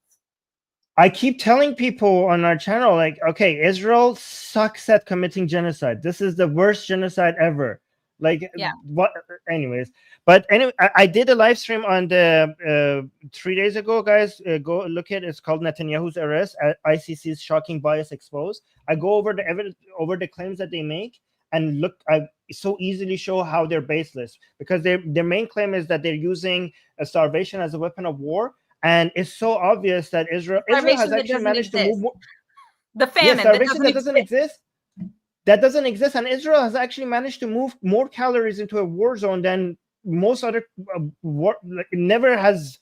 I keep telling people on our channel, like, okay, Israel sucks at committing genocide. This is the worst genocide ever. Like, what? Anyways, but anyway, I did a live stream on the 3 days ago, guys. Go look at it. It's called Netanyahu's arrest, ICC's shocking bias exposed. I go over the evidence, over the claims that they make, and look, I so easily show how they're baseless, because their main claim is that they're using starvation as a weapon of war. And it's so obvious that Israel has actually managed to move more. The famine that doesn't exist. That doesn't exist. And Israel has actually managed to move more calories into a war zone than most other war. Never has.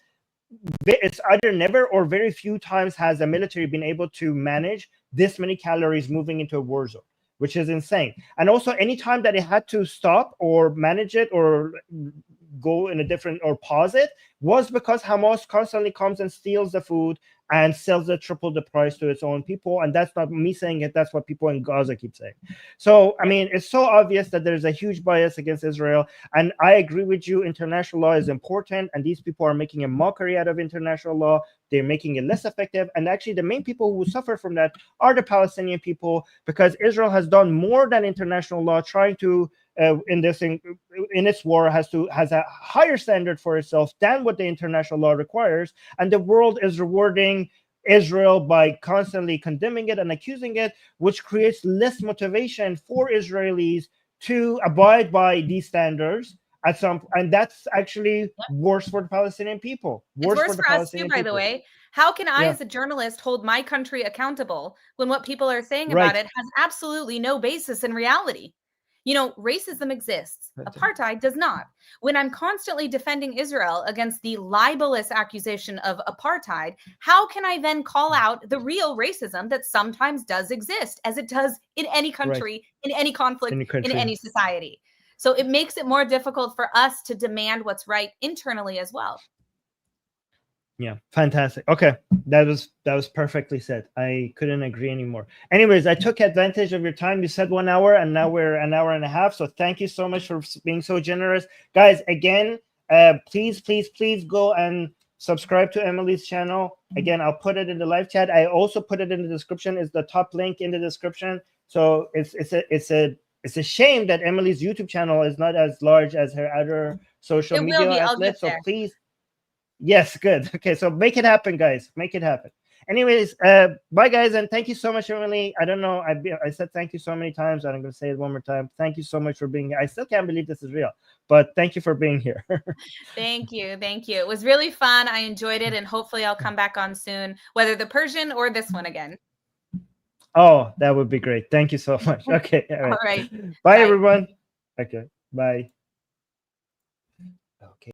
It's either never or very few times has the military been able to manage this many calories moving into a war zone, which is insane. And also, anytime that it had to stop or manage it or go in a different or pause it, was because Hamas constantly comes and steals the food and sells it triple the price to its own people. And that's not me saying it, that's what people in Gaza keep saying. So, I mean, it's so obvious that there's a huge bias against Israel. And I agree with you, international law is important. And these people are making a mockery out of international law. They're making it less effective. And actually, the main people who suffer from that are the Palestinian people, because Israel has done more than international law, trying to in its war has a higher standard for itself than what the international law requires, and the world is rewarding Israel by constantly condemning it and accusing it, which creates less motivation for Israelis to abide by these standards at some, and that's actually worse for the Palestinian people. Worse for us too, by the way. How can I, as a journalist, hold my country accountable when what people are saying about it has absolutely no basis in reality? You know, racism exists. Apartheid does not. When I'm constantly defending Israel against the libelous accusation of apartheid, how can I then call out the real racism that sometimes does exist, as it does in any country, in any conflict, in any society? So it makes it more difficult for us to demand what's right internally as well. Yeah, fantastic. Okay, that was perfectly said. I couldn't agree anymore. Anyways, I took advantage of your time. You said 1 hour, and now we're an hour and a half. So thank you so much for being so generous, guys. Again, please go and subscribe to Emily's channel. Again, I'll put it in the live chat. I also put it in the description. It's the top link in the description. So it's a shame that Emily's YouTube channel is not as large as her other social media outlets. So please. Yes, good. Okay, so make it happen, guys. Make it happen. Anyways, bye, guys, and thank you so much, Emily. I don't know. I said thank you so many times, and I'm going to say it one more time. Thank you so much for being here. I still can't believe this is real, but thank you for being here. Thank you. Thank you. It was really fun. I enjoyed it, and hopefully I'll come back on soon, whether the Persian or this one again. Oh, that would be great. Thank you so much. Okay. All right. Bye, Bye. everyone. Okay. Bye. Okay.